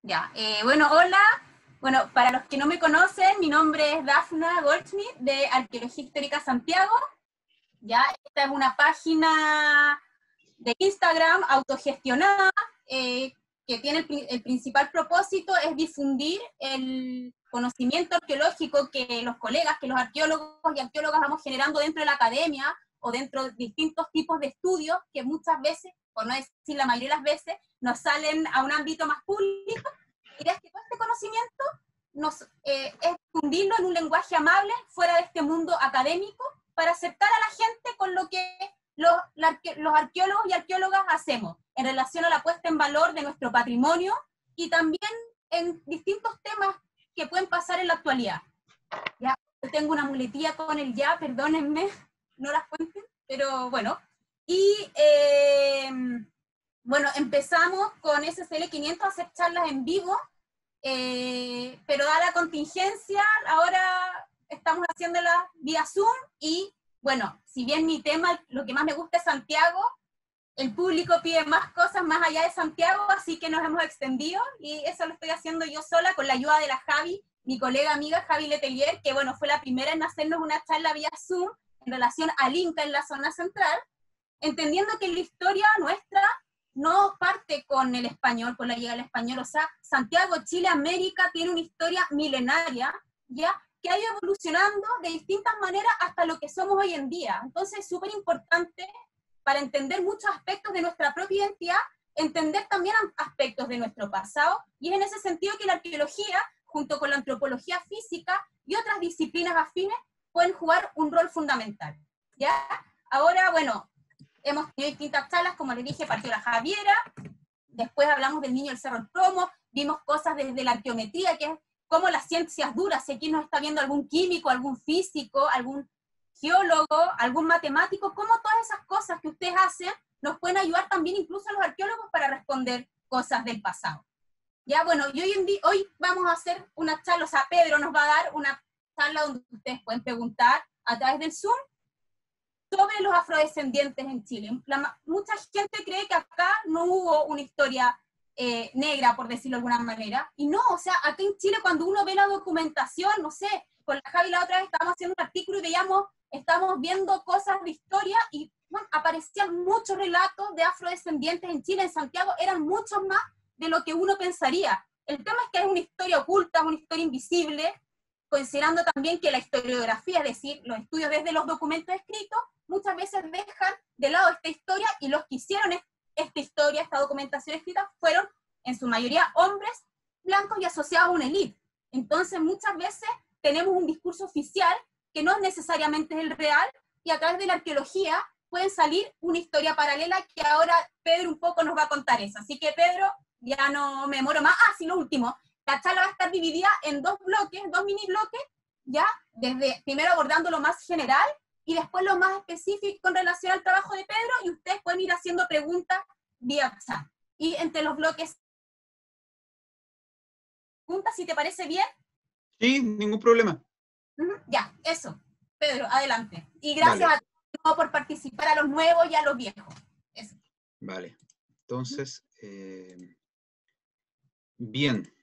Ya, bueno, hola. Bueno, para los que no me conocen, mi nombre es Dafna Goldschmidt de Arqueología Histórica Santiago. Ya, esta es una página de Instagram autogestionada que tiene el principal propósito es difundir el conocimiento arqueológico que los colegas, que los arqueólogos y arqueólogas vamos generando dentro de la academia o dentro de distintos tipos de estudios que muchas veces, por no decir la mayoría de las veces, nos salen a un ámbito más público. Y es que todo este conocimiento es difundirlo en un lenguaje amable fuera de este mundo académico para acercar a la gente con lo que los arqueólogos y arqueólogas hacemos en relación a la puesta en valor de nuestro patrimonio y también en distintos temas que pueden pasar en la actualidad. Ya tengo una muletilla con el ya, perdónenme, no las cuenten, pero bueno. Y bueno, empezamos con SSL 500 a hacer charlas en vivo, pero dada la contingencia, ahora estamos haciéndolas vía Zoom y bueno, si bien mi tema, lo que más me gusta es Santiago, el público pide más cosas más allá de Santiago, así que nos hemos extendido y eso lo estoy haciendo yo sola con la ayuda de la Javi, mi colega amiga Javi Letelier, que bueno, fue la primera en hacernos una charla vía Zoom en relación al Inca en la zona central, entendiendo que la historia nuestra no parte con el español, con la llegada del español, o sea, Santiago, Chile, América tiene una historia milenaria, ¿ya? Que ha ido evolucionando de distintas maneras hasta lo que somos hoy en día. Entonces es súper importante para entender muchos aspectos de nuestra propia identidad, entender también aspectos de nuestro pasado, y es en ese sentido que la arqueología, junto con la antropología física y otras disciplinas afines, pueden jugar un rol fundamental, ¿ya? Ahora, bueno, hemos tenido distintas charlas, como les dije, partió la Javiera, después hablamos del niño del Cerro del Promo, vimos cosas desde la arqueometría, que es como las ciencias duras, si aquí nos está viendo algún químico, algún físico, algún geólogo, algún matemático, cómo todas esas cosas que ustedes hacen nos pueden ayudar también incluso a los arqueólogos para responder cosas del pasado. Ya, bueno, y hoy vamos a hacer una charla, o sea, Pedro nos va a dar una charla donde ustedes pueden preguntar a través del Zoom sobre los afrodescendientes en Chile. Mucha gente cree que acá no hubo una historia negra, por decirlo de alguna manera, y no, o sea, aquí en Chile cuando uno ve la documentación, no sé, con la Javi la otra vez estábamos haciendo un artículo y estábamos viendo cosas de historia y bueno, aparecían muchos relatos de afrodescendientes en Chile, en Santiago, eran muchos más de lo que uno pensaría. El tema es que es una historia oculta, es una historia invisible, considerando también que la historiografía, es decir, los estudios desde los documentos escritos, muchas veces dejan de lado esta historia y los que hicieron esta historia, esta documentación escrita, fueron en su mayoría hombres blancos y asociados a una élite. Entonces muchas veces tenemos un discurso oficial que no necesariamente es el real y a través de la arqueología puede salir una historia paralela que ahora Pedro un poco nos va a contar eso. Así que Pedro, ya no me demoro más. Ah, sí, lo último. La charla va a estar dividida en dos bloques, dos mini bloques, ya, desde primero abordando lo más general y después lo más específico en relación al trabajo de Pedro, y ustedes pueden ir haciendo preguntas vía chat. Y entre los bloques, preguntas, si te parece bien. Sí, ningún problema. Ya, eso. Pedro, adelante. Y gracias Vale. a todos por participar, a los nuevos y a los viejos. Eso. Vale. Entonces, bien.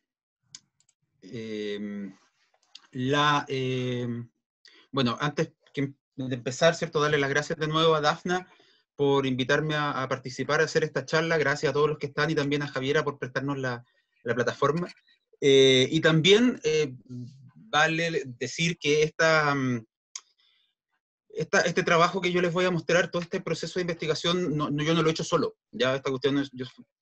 Bueno, antes de empezar, ¿cierto? Darle las gracias de nuevo a Dafna por invitarme a participar, a hacer esta charla. Gracias a todos los que están y también a Javiera por prestarnos la plataforma. Y también vale decir que este trabajo que yo les voy a mostrar, todo este proceso de investigación, yo no lo he hecho solo. Ya esta cuestión es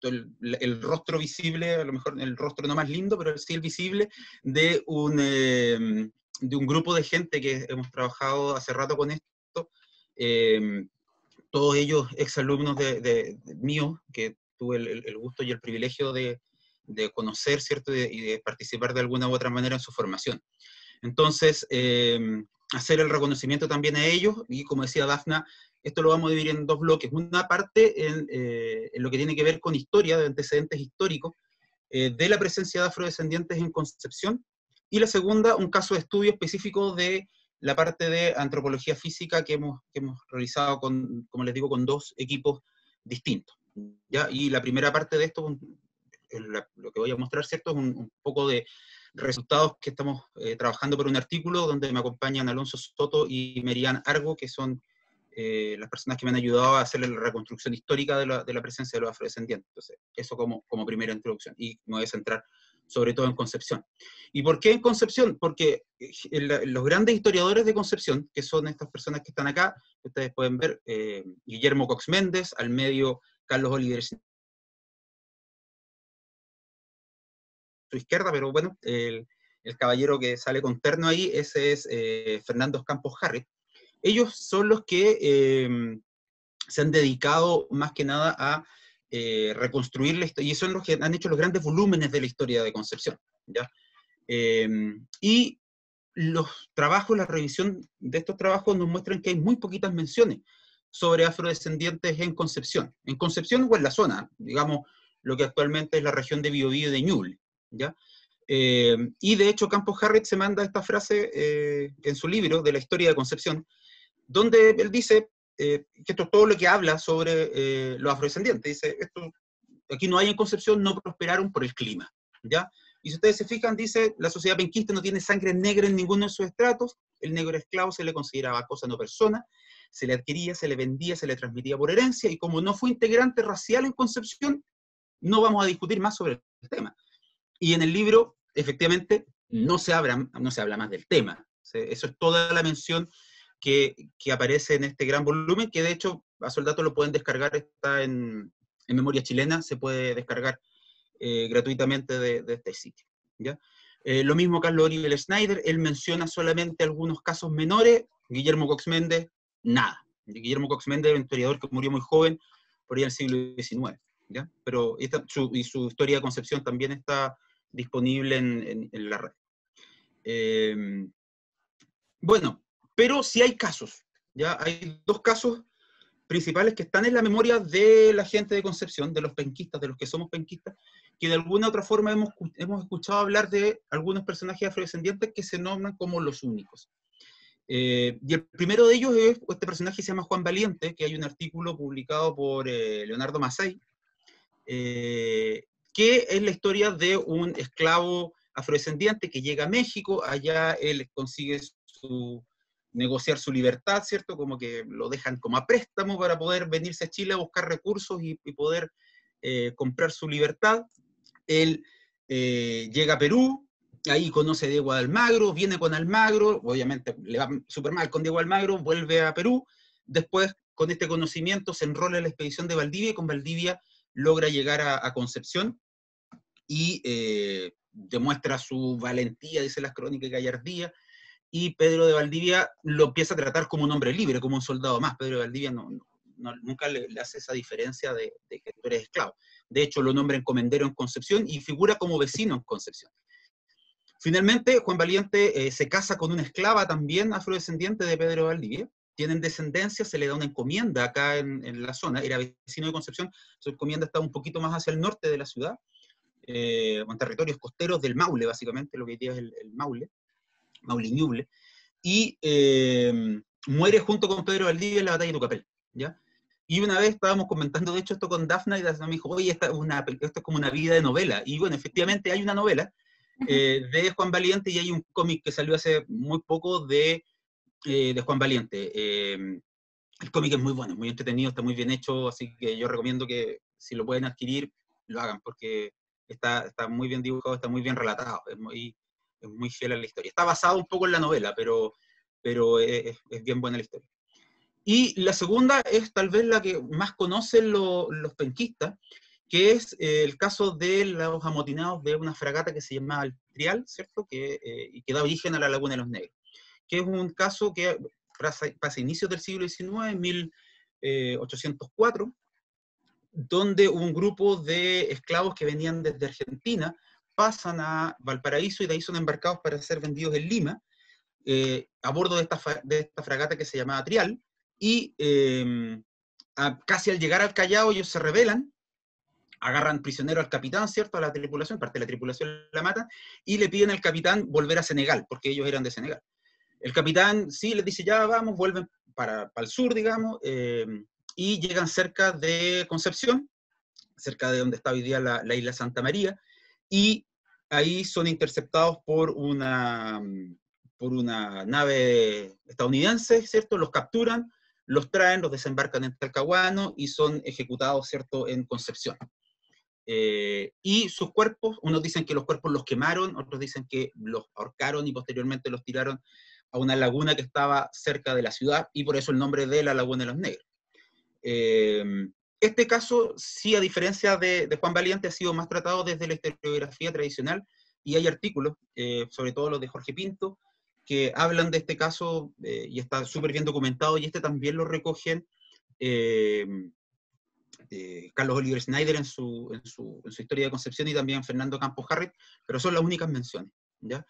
el rostro visible, a lo mejor el rostro no más lindo, pero sí el visible de un grupo de gente que hemos trabajado hace rato con esto. Todos ellos exalumnos de míos, que tuve el gusto y el privilegio de conocer, ¿cierto? Y de participar de alguna u otra manera en su formación. Entonces, hacer el reconocimiento también a ellos, y como decía Dafna, esto lo vamos a dividir en dos bloques. Una parte en lo que tiene que ver con historia, de antecedentes históricos, de la presencia de afrodescendientes en Concepción, y la segunda, un caso de estudio específico de la parte de antropología física que hemos realizado, como les digo, con dos equipos distintos, ¿ya? Y la primera parte de esto lo que voy a mostrar, ¿cierto? Es un poco de resultados que estamos trabajando por un artículo donde me acompañan Alonso Soto y Merian Argo, que son las personas que me han ayudado a hacer la reconstrucción histórica de la presencia de los afrodescendientes. Entonces, eso como primera introducción. Y me voy a centrar sobre todo en Concepción. ¿Y por qué en Concepción? Porque los grandes historiadores de Concepción, que son estas personas que están acá, ustedes pueden ver, Guillermo Cox Méndez, al medio Carlos Oliver, su izquierda, pero bueno, el caballero que sale con terno ahí, ese es Fernando Campos Harris. Ellos son los que se han dedicado más que nada a reconstruir la historia, y son los que han hecho los grandes volúmenes de la historia de Concepción, ¿ya? Y los trabajos, la revisión de estos trabajos nos muestran que hay muy poquitas menciones sobre afrodescendientes en Concepción o en la zona, digamos, lo que actualmente es la región de Biobío y de Ñuble, ¿ya? Y de hecho Campos Harris se manda esta frase en su libro de la historia de Concepción, donde él dice que esto es todo lo que habla sobre los afrodescendientes. Dice, aquí no hay en Concepción, no prosperaron por el clima, ¿ya? Y si ustedes se fijan, dice, la sociedad penquista no tiene sangre negra en ninguno de sus estratos, el negro esclavo se le consideraba cosa no persona, se le adquiría, se le vendía, se le transmitía por herencia, y como no fue integrante racial en Concepción, no vamos a discutir más sobre el tema. Y en el libro, efectivamente, no se habla más del tema. Eso es toda la mención que aparece en este gran volumen, que de hecho, a Soldato lo pueden descargar, está en Memoria Chilena, se puede descargar gratuitamente de este sitio, ¿ya? Lo mismo Carlos Orivel Schneider, él menciona solamente algunos casos menores. Guillermo Cox Méndez, nada. Guillermo Cox Méndez era un historiador que murió muy joven, por ahí en el siglo XIX, ¿ya? Pero su historia de Concepción también está disponible en la red. Bueno, pero sí hay casos, ¿ya? Hay dos casos principales que están en la memoria de la gente de Concepción, de los penquistas, de los que somos penquistas, que de alguna u otra forma hemos escuchado hablar de algunos personajes afrodescendientes que se nombran como los únicos. Y el primero de ellos es este personaje que se llama Juan Valiente, que hay un artículo publicado por Leonardo Massay, que es la historia de un esclavo afrodescendiente que llega a México, allá él consigue negociar su libertad, ¿cierto? Como que lo dejan como a préstamo para poder venirse a Chile a buscar recursos y poder comprar su libertad. Él llega a Perú, ahí conoce a Diego Almagro, viene con Almagro, obviamente le va súper mal con Diego Almagro, vuelve a Perú, después con este conocimiento se enrola en la expedición de Valdivia y con Valdivia logra llegar a Concepción y demuestra su valentía, dice las crónicas, y gallardía, y Pedro de Valdivia lo empieza a tratar como un hombre libre, como un soldado más. Pedro de Valdivia nunca le hace esa diferencia de que tú eres esclavo. De hecho, lo nombra encomendero en Concepción y figura como vecino en Concepción. Finalmente, Juan Valiente se casa con una esclava también afrodescendiente de Pedro de Valdivia. Tienen descendencia, se le da una encomienda acá en la zona, era vecino de Concepción, su encomienda estaba un poquito más hacia el norte de la ciudad, en territorios costeros del Maule, básicamente, lo que hoy día es el Maule, Maule y Ñuble, y muere junto con Pedro Valdivia en la batalla de Tucapel, ¿ya? Y una vez estábamos comentando, de hecho, esto con Dafna, y Dafna me dijo, oye, esto es como una vida de novela. Y bueno, efectivamente hay una novela de Juan Valiente, y hay un cómic que salió hace muy poco de Juan Valiente. El cómic es muy bueno, es muy entretenido, está muy bien hecho, así que yo recomiendo que si lo pueden adquirir, lo hagan, porque está muy bien dibujado, está muy bien relatado, es muy fiel a la historia. Está basado un poco en la novela, pero es bien buena la historia. Y la segunda es tal vez la que más conocen los penquistas, que es el caso de los amotinados de una fragata que se llamaba el Trial, ¿cierto? Y que da origen a la Laguna de los Negros, que es un caso que pasa a inicios del siglo XIX, en 1804, donde un grupo de esclavos que venían desde Argentina pasan a Valparaíso y de ahí son embarcados para ser vendidos en Lima, a bordo de esta fragata que se llamaba Trial, y casi al llegar al Callao ellos se rebelan, agarran prisionero al capitán, ¿cierto? A la tripulación, parte de la tripulación la matan, y le piden al capitán volver a Senegal, porque ellos eran de Senegal. El capitán sí les dice, ya vamos, vuelven para el sur, digamos, y llegan cerca de Concepción, cerca de donde está hoy día la isla Santa María, y ahí son interceptados por una nave estadounidense, ¿cierto? Los capturan, los traen, los desembarcan en Talcahuano y son ejecutados, ¿cierto?, en Concepción. Y sus cuerpos, unos dicen que los cuerpos los quemaron, otros dicen que los ahorcaron y posteriormente los tiraron a una laguna que estaba cerca de la ciudad, y por eso el nombre de la Laguna de los Negros. Este caso, sí, a diferencia de Juan Valiente, ha sido más tratado desde la historiografía tradicional, y hay artículos, sobre todo los de Jorge Pinto, que hablan de este caso, y está súper bien documentado, y este también lo recogen Carlos Oliver Snyder en su historia de Concepción, y también Fernando Campos Harrit, pero son las únicas menciones, ¿ya?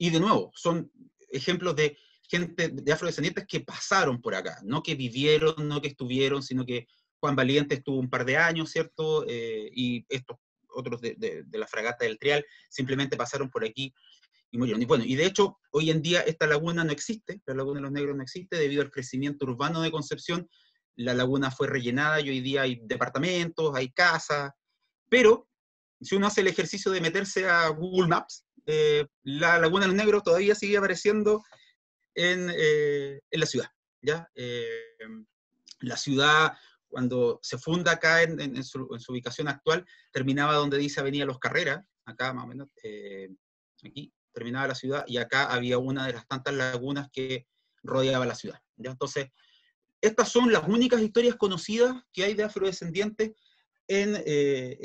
Y de nuevo, son ejemplos de gente de afrodescendientes que pasaron por acá, no que vivieron, no que estuvieron, sino que Juan Valiente estuvo un par de años, ¿cierto? Y estos otros de la fragata del Trial simplemente pasaron por aquí y murieron. Y bueno, y de hecho, hoy en día esta laguna no existe, la Laguna de los Negros no existe, debido al crecimiento urbano de Concepción. La laguna fue rellenada y hoy día hay departamentos, hay casas, pero si uno hace el ejercicio de meterse a Google Maps, la Laguna de los Negros todavía sigue apareciendo en la ciudad, ¿ya? La ciudad, cuando se funda acá en su ubicación actual, terminaba donde dice Avenida Los Carreras, acá más o menos, aquí terminaba la ciudad, y acá había una de las tantas lagunas que rodeaba la ciudad, ¿ya? Entonces, estas son las únicas historias conocidas que hay de afrodescendientes en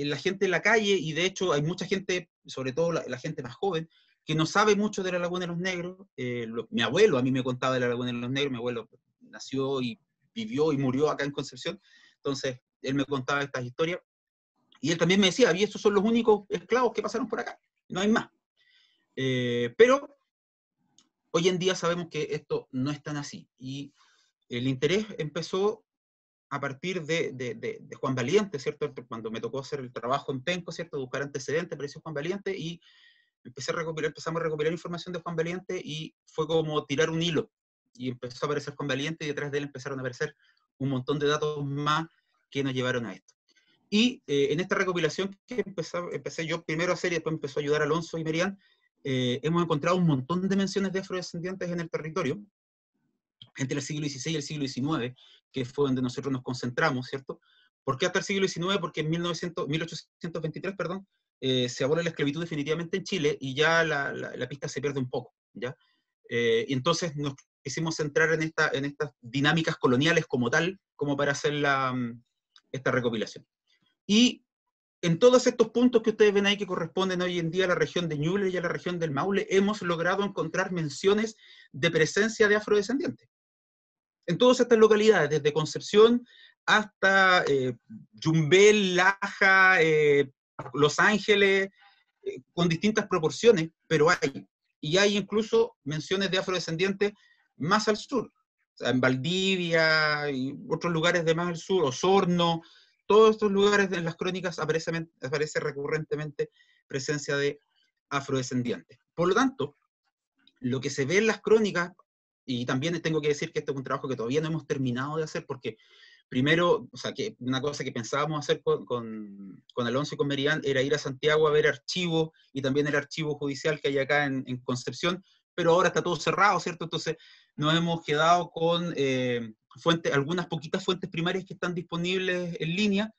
la gente en la calle, y de hecho hay mucha gente, sobre todo la gente más joven, que no sabe mucho de la Laguna de los Negros. Mi abuelo a mí me contaba de la Laguna de los Negros, mi abuelo nació y vivió y murió acá en Concepción, entonces él me contaba estas historias, y él también me decía, y estos son los únicos esclavos que pasaron por acá, no hay más. Pero hoy en día sabemos que esto no es tan así, y el interés empezó a partir de Juan Valiente, ¿cierto? Cuando me tocó hacer el trabajo en Penco, ¿cierto? Buscar antecedentes, apareció Juan Valiente, y empezamos a recopilar información de Juan Valiente, y fue como tirar un hilo, y empezó a aparecer Juan Valiente, y detrás de él empezaron a aparecer un montón de datos más que nos llevaron a esto. Y en esta recopilación que empecé yo primero a hacer, y después empezó a ayudar Alonso y Merian, hemos encontrado un montón de menciones de afrodescendientes en el territorio, entre el siglo XVI y el siglo XIX, que fue donde nosotros nos concentramos, ¿cierto? ¿Por qué hasta el siglo XIX? Porque en 1823, perdón, se abole la esclavitud definitivamente en Chile, y ya la pista se pierde un poco, ¿ya? Y entonces nos quisimos centrar en estas dinámicas coloniales como tal, como para hacer esta recopilación. Y en todos estos puntos que ustedes ven ahí, que corresponden hoy en día a la región de Ñuble y a la región del Maule, hemos logrado encontrar menciones de presencia de afrodescendientes. En todas estas localidades, desde Concepción hasta Yumbel, Laja, Los Ángeles, con distintas proporciones, pero hay. Y hay incluso menciones de afrodescendientes más al sur. O sea, en Valdivia y otros lugares de más al sur, Osorno, todos estos lugares en las crónicas aparece recurrentemente presencia de afrodescendientes. Por lo tanto, lo que se ve en las crónicas, y también tengo que decir que este es un trabajo que todavía no hemos terminado de hacer, porque primero, o sea, que una cosa que pensábamos hacer con Alonso y con Merian era ir a Santiago a ver archivos, y también el archivo judicial que hay acá en Concepción, pero ahora está todo cerrado, ¿cierto? Entonces nos hemos quedado con algunas poquitas fuentes primarias que están disponibles en línea,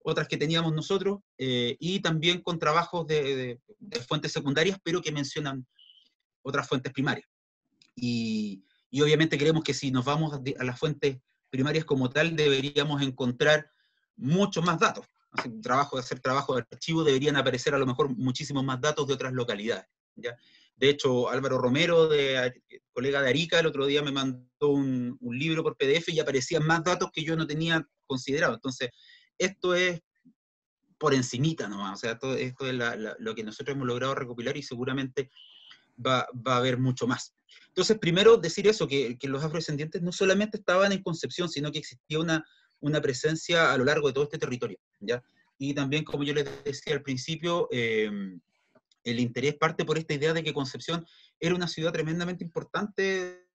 otras que teníamos nosotros, y también con trabajos de fuentes secundarias, pero que mencionan otras fuentes primarias. Y obviamente creemos que si nos vamos a las fuentes primarias como tal, deberíamos encontrar muchos más datos. Hacer trabajo de archivo, deberían aparecer a lo mejor muchísimos más datos de otras localidades, ¿ya? De hecho, Álvaro Romero, colega de Arica, el otro día me mandó un libro por PDF y aparecían más datos que yo no tenía considerado. Entonces, esto es por encimita nomás, o sea, esto es lo que nosotros hemos logrado recopilar, y seguramente va a haber mucho más. Entonces, primero decir eso, que los afrodescendientes no solamente estaban en Concepción, sino que existía una presencia a lo largo de todo este territorio, ¿ya? Y también, como yo les decía al principio, el interés parte por esta idea de que Concepción era una ciudad tremendamente importante,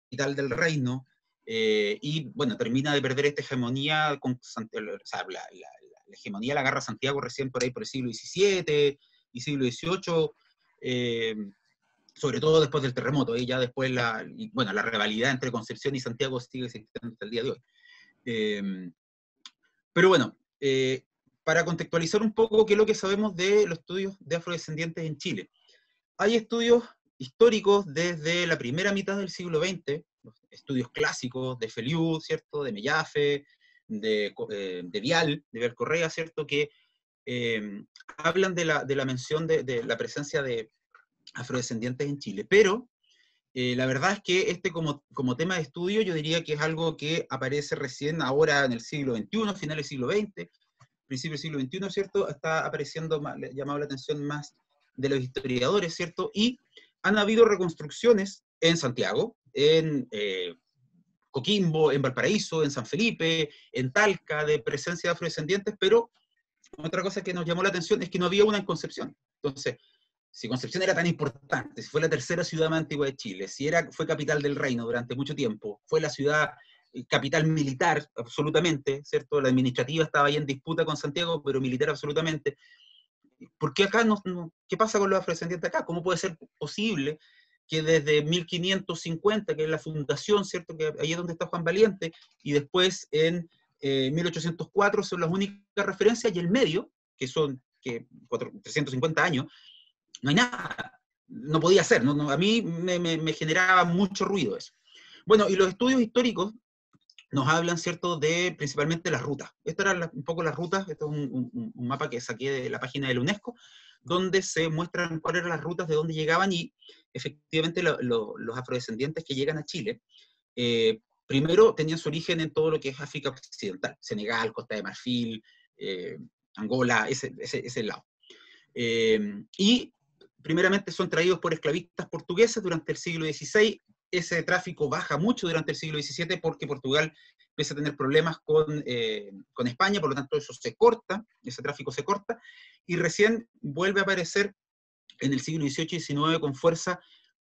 capital del reino, y bueno, termina de perder esta hegemonía, o sea, la hegemonía la agarra Santiago recién por ahí por el siglo XVII y siglo XVIII, sobre todo después del terremoto, y ya después la rivalidad entre Concepción y Santiago sigue existiendo hasta el día de hoy. Pero bueno, para contextualizar un poco qué es lo que sabemos de los estudios de afrodescendientes en Chile. Hay estudios históricos desde la primera mitad del siglo XX, estudios clásicos de Feliu, ¿cierto?, de Mellafe, de Vial Correa, ¿cierto?, que hablan de la mención de la presencia de afrodescendientes en Chile. Pero la verdad es que como tema de estudio yo diría que es algo que aparece recién ahora en el siglo XXI, final del siglo XX, principio del siglo XXI, ¿cierto? Está apareciendo, llamado la atención más de los historiadores, ¿cierto? Y han habido reconstrucciones en Santiago, en Coquimbo, en Valparaíso, en San Felipe, en Talca, de presencia de afrodescendientes, pero otra cosa que nos llamó la atención es que no había una en Concepción. Entonces, si Concepción era tan importante, si fue la tercera ciudad más antigua de Chile, si fue capital del reino durante mucho tiempo, fue la ciudad capital militar absolutamente, ¿cierto? La administrativa estaba ahí en disputa con Santiago, pero militar absolutamente. ¿Por qué acá qué pasa con los afrodescendientes acá? ¿Cómo puede ser posible que desde 1550, que es la fundación, ¿cierto? Que ahí es donde está Juan Valiente, y después en 1804 son las únicas referencias, y el medio, que son 350 años, no hay nada, no podía ser, a mí me generaba mucho ruido eso. Bueno, y los estudios históricos nos hablan, ¿cierto?, de principalmente las rutas. Estas eran un poco las rutas, esto es un mapa que saqué de la página de la UNESCO, donde se muestran cuáles eran las rutas de dónde llegaban, y efectivamente los afrodescendientes que llegan a Chile, primero tenían su origen en todo lo que es África Occidental, Senegal, Costa de Marfil, Angola, ese lado. Y primeramente son traídos por esclavistas portugueses durante el siglo XVI. Ese tráfico baja mucho durante el siglo XVII porque Portugal empieza a tener problemas con España, por lo tanto eso se corta, ese tráfico se corta, y recién vuelve a aparecer en el siglo XVIII y XIX con fuerza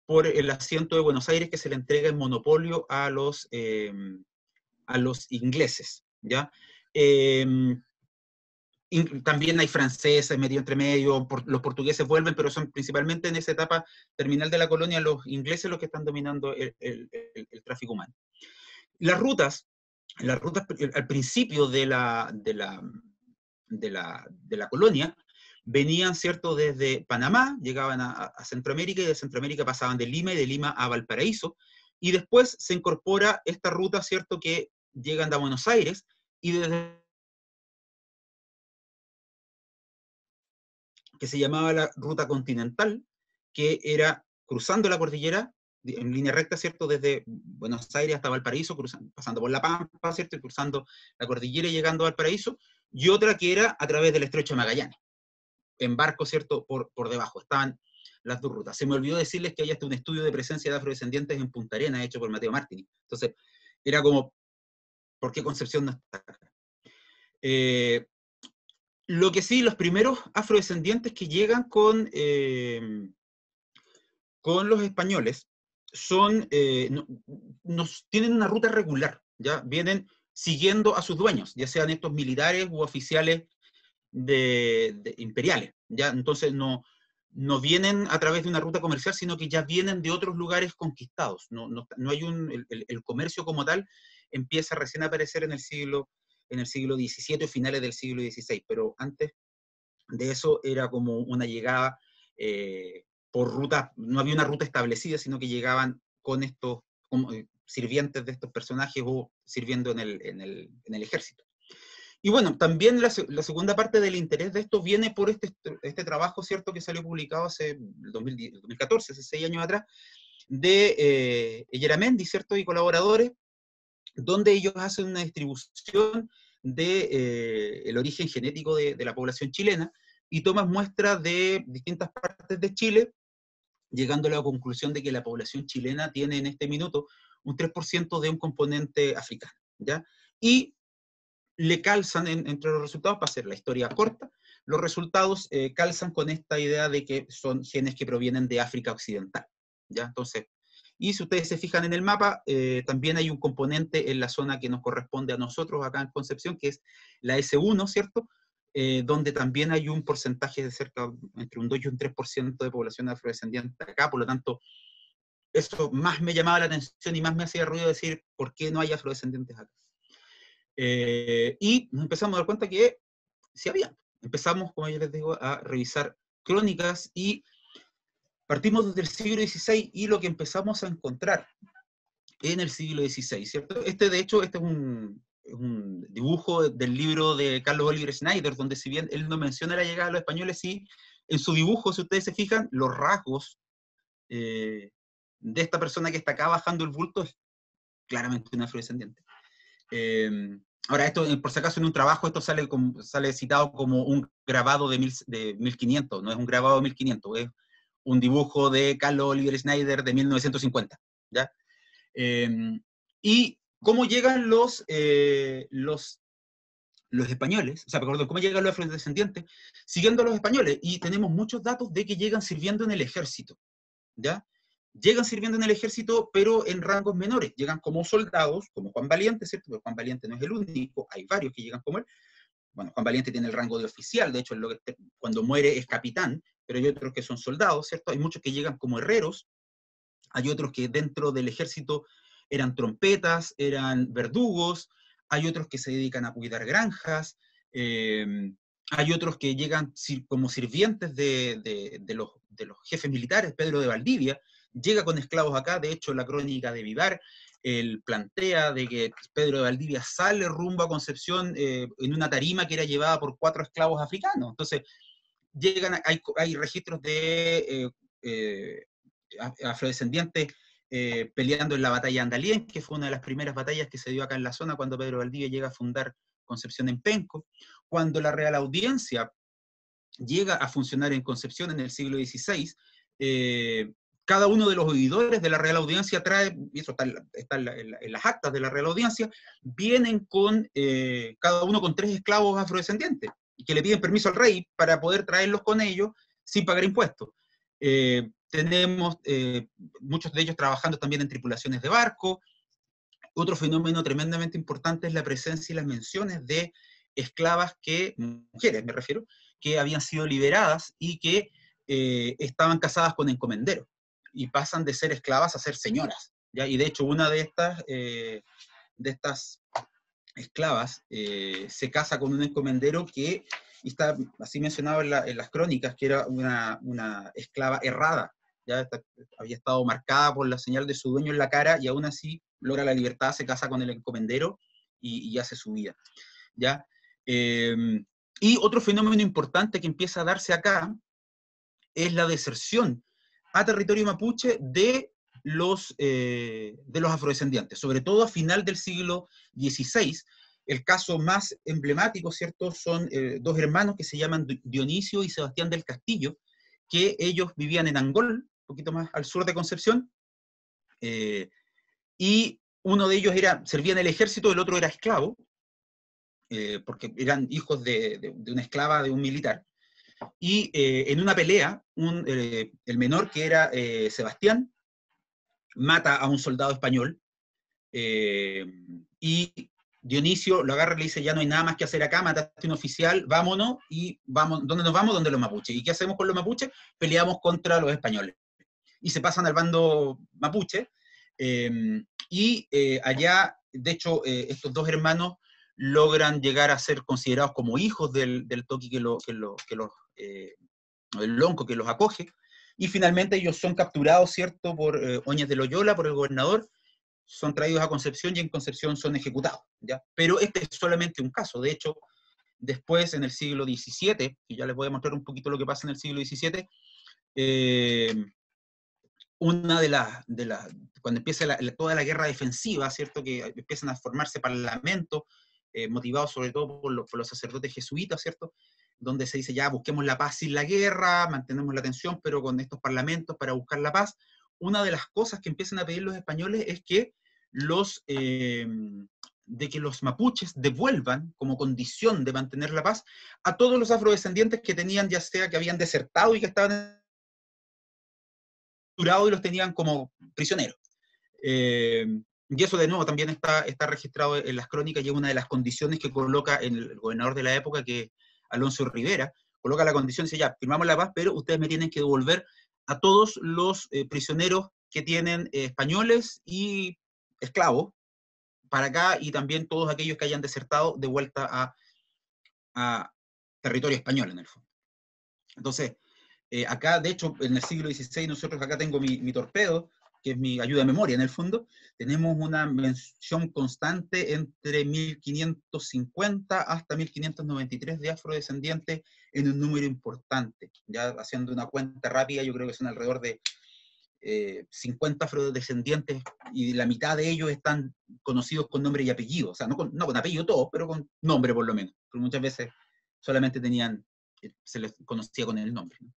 por el asiento de Buenos Aires, que se le entrega en monopolio a los ingleses, ¿ya? También hay franceses medio entre medio, los portugueses vuelven, pero son principalmente en esa etapa terminal de la colonia los ingleses los que están dominando el tráfico humano. Las rutas al principio de la colonia venían, ¿cierto?, desde Panamá, llegaban a Centroamérica, y de Centroamérica pasaban de Lima, y de Lima a Valparaíso, y después se incorpora esta ruta, ¿cierto?, que llegan a Buenos Aires, y desde que se llamaba la ruta continental, que era cruzando la cordillera en línea recta, ¿cierto?, desde Buenos Aires hasta Valparaíso, pasando por La Pampa, ¿cierto?, y cruzando la cordillera y llegando a Valparaíso, y otra que era a través del Estrecho de Magallanes, en barco, ¿cierto?, por debajo. Estaban las dos rutas. Se me olvidó decirles que hay hasta un estudio de presencia de afrodescendientes en Punta Arenas, hecho por Mateo Martini. Entonces, era como, ¿por qué Concepción no está acá? Lo que sí, los primeros afrodescendientes que llegan con los españoles tienen una ruta regular, ¿ya? Vienen siguiendo a sus dueños, ya sean estos militares u oficiales imperiales, ¿ya? Entonces no vienen a través de una ruta comercial, sino que ya vienen de otros lugares conquistados. No hay el comercio como tal empieza recién a aparecer en el siglo XVII o finales del siglo XVI, pero antes de eso era como una llegada por ruta, no había una ruta establecida, sino que llegaban con estos sirvientes de estos personajes o sirviendo en el ejército. Y bueno, también la segunda parte del interés de esto viene por este trabajo, ¿cierto?, que salió publicado hace 2014, hace 6 años atrás, de Yeramendi, ¿cierto?, y colaboradores, donde ellos hacen una distribución del origen genético de la población chilena, y toman muestras de distintas partes de Chile, llegando a la conclusión de que la población chilena tiene en este minuto un 3% de un componente africano, ¿ya? Y le calzan entre los resultados, para hacer la historia corta, los resultados calzan con esta idea de que son genes que provienen de África Occidental, ¿ya? Entonces, Y si ustedes se fijan en el mapa, también hay un componente en la zona que nos corresponde a nosotros acá en Concepción, que es la S1, ¿cierto? Donde también hay un porcentaje de cerca entre un 2 y un 3% de población afrodescendiente acá, por lo tanto, eso más me llamaba la atención y más me hacía ruido decir, ¿por qué no hay afrodescendientes acá? Y nos empezamos a dar cuenta que sí había. Empezamos, como ya les digo, a revisar crónicas y partimos desde el siglo XVI y lo que empezamos a encontrar en el siglo XVI, ¿cierto? De hecho, este es un dibujo del libro de Carlos Oliver Schneider, donde si bien él no menciona la llegada de los españoles, sí, en su dibujo, si ustedes se fijan, los rasgos de esta persona que está acá bajando el bulto es claramente un afrodescendiente. Ahora, esto, por si acaso, en un trabajo, esto sale citado como un grabado de 1500, no es un grabado de 1500, es un dibujo de Carlos Oliver Schneider de 1950, ¿ya? Y cómo llegan los españoles, o sea, perdón, cómo llegan los afrodescendientes, siguiendo a los españoles, y tenemos muchos datos de que llegan sirviendo en el ejército, ¿ya? Llegan sirviendo en el ejército, pero en rangos menores, llegan como soldados, como Juan Valiente, ¿cierto? Pero Juan Valiente no es el único, hay varios que llegan como él. Bueno, Juan Valiente tiene el rango de oficial, de hecho, cuando muere es capitán, pero hay otros que son soldados, ¿cierto? Hay muchos que llegan como herreros, hay otros que dentro del ejército eran trompetas, eran verdugos, hay otros que se dedican a cuidar granjas, hay otros que llegan como sirvientes de los jefes militares. Pedro de Valdivia llega con esclavos acá, de hecho la crónica de Vivar, él plantea de que Pedro de Valdivia sale rumbo a Concepción en una tarima que era llevada por 4 esclavos africanos. Entonces, hay registros de afrodescendientes peleando en la batalla de Andalien, que fue una de las primeras batallas que se dio acá en la zona cuando Pedro Valdivia llega a fundar Concepción en Penco. Cuando la Real Audiencia llega a funcionar en Concepción en el siglo XVI, cada uno de los oidores de la Real Audiencia trae, y eso está en las actas de la Real Audiencia, vienen con cada uno con 3 esclavos afrodescendientes, y que le piden permiso al rey para poder traerlos con ellos sin pagar impuestos. Tenemos muchos de ellos trabajando también en tripulaciones de barco. Otro fenómeno tremendamente importante es la presencia y las menciones de esclavas mujeres me refiero, que habían sido liberadas y que estaban casadas con encomenderos, y pasan de ser esclavas a ser señoras, ¿ya? Y de hecho una de estas esclavas se casa con un encomendero que está así mencionado en las crónicas, que era una esclava errada, ¿ya? Había estado marcada por la señal de su dueño en la cara, y aún así logra la libertad, se casa con el encomendero y hace su vida, ¿ya? Y otro fenómeno importante que empieza a darse acá es la deserción a territorio mapuche de los afrodescendientes, sobre todo a final del siglo XVI. El caso más emblemático, ¿cierto?, son 2 hermanos que se llaman Dionisio y Sebastián del Castillo, que ellos vivían en Angol, un poquito más al sur de Concepción, y uno de ellos servía en el ejército, el otro era esclavo, porque eran hijos de una esclava de un militar. Y en una pelea, el menor, que era Sebastián, mata a un soldado español, y Dionisio lo agarra y le dice: ya no hay nada más que hacer acá, mataste a un oficial, vámonos, y vamos, ¿dónde nos vamos? Donde los mapuches. ¿Y qué hacemos con los mapuches? Peleamos contra los españoles. Y se pasan al bando mapuche, y allá, de hecho, estos 2 hermanos logran llegar a ser considerados como hijos del toqui el lonco que los acoge, y finalmente ellos son capturados, ¿cierto?, por Oñez de Loyola, por el gobernador, son traídos a Concepción y en Concepción son ejecutados, ¿ya? Pero este es solamente un caso. De hecho, después, en el siglo XVII, y ya les voy a mostrar un poquito lo que pasa en el siglo XVII, cuando empieza toda la guerra defensiva, ¿cierto?, que empiezan a formarse parlamentos, motivados sobre todo por los sacerdotes jesuitas, ¿cierto?, donde se dice: ya, busquemos la paz sin la guerra, mantenemos la tensión, pero con estos parlamentos para buscar la paz. Una de las cosas que empiezan a pedir los españoles es que los mapuches devuelvan, como condición de mantener la paz, a todos los afrodescendientes que tenían, ya sea que habían desertado y que estaban y los tenían como prisioneros. Y eso de nuevo también está registrado en las crónicas, y es una de las condiciones que coloca el gobernador de la época, que es Alonso Rivera, coloca la condición, dice ya, firmamos la paz, pero ustedes me tienen que devolver a todos los prisioneros que tienen españoles y esclavos para acá, y también todos aquellos que hayan desertado de vuelta a territorio español, en el fondo. Entonces, acá, de hecho, en el siglo XVI, nosotros acá tengo mi torpedo, que es mi ayuda de memoria, en el fondo, tenemos una mención constante entre 1550 hasta 1593 de afrodescendientes en un número importante. Ya haciendo una cuenta rápida, yo creo que son alrededor de 50 afrodescendientes, y la mitad de ellos están conocidos con nombre y apellido, o sea, no con apellido todos, pero con nombre por lo menos, porque muchas veces solamente se les conocía con el nombre, ¿no?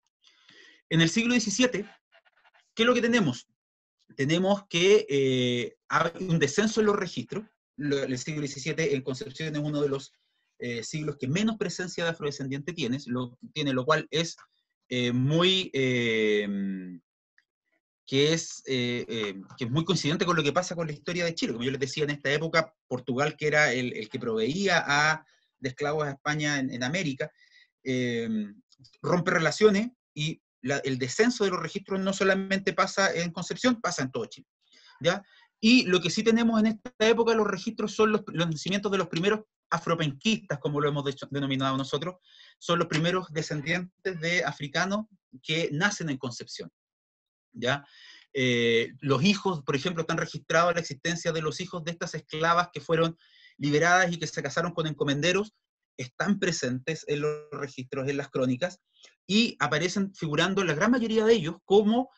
En el siglo XVII, ¿qué es lo que tenemos? Tenemos que hay un descenso en los registros. El siglo XVII en Concepción es uno de los siglos que menos presencia de afrodescendiente tiene, lo cual es muy... que es muy coincidente con lo que pasa con la historia de Chile. Como yo les decía, en esta época, Portugal, que era el que proveía de esclavos a España en América, rompe relaciones, y el descenso de los registros no solamente pasa en Concepción, pasa en todo Chile, ¿ya? Y lo que sí tenemos en esta época, los registros, son los nacimientos de los primeros afropenquistas, como lo hemos denominado nosotros, son los primeros descendientes de africanos que nacen en Concepción, ¿ya? Los hijos, por ejemplo, están registrados la existencia de los hijos de estas esclavas que fueron liberadas y que se casaron con encomenderos, están presentes en los registros, en las crónicas, y aparecen figurando la gran mayoría de ellos como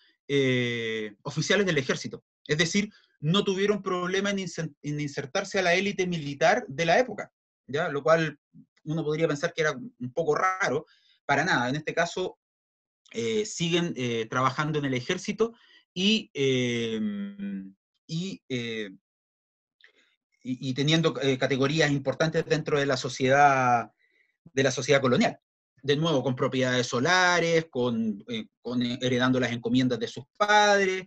oficiales del ejército. Es decir, no tuvieron problema en insertarse a la élite militar de la época, ¿ya? Lo cual uno podría pensar que era un poco raro. Para nada, en este caso siguen trabajando en el ejército, y, y, eh, y teniendo categorías importantes dentro de la sociedad colonial. De nuevo, con propiedades solares, con heredando las encomiendas de sus padres.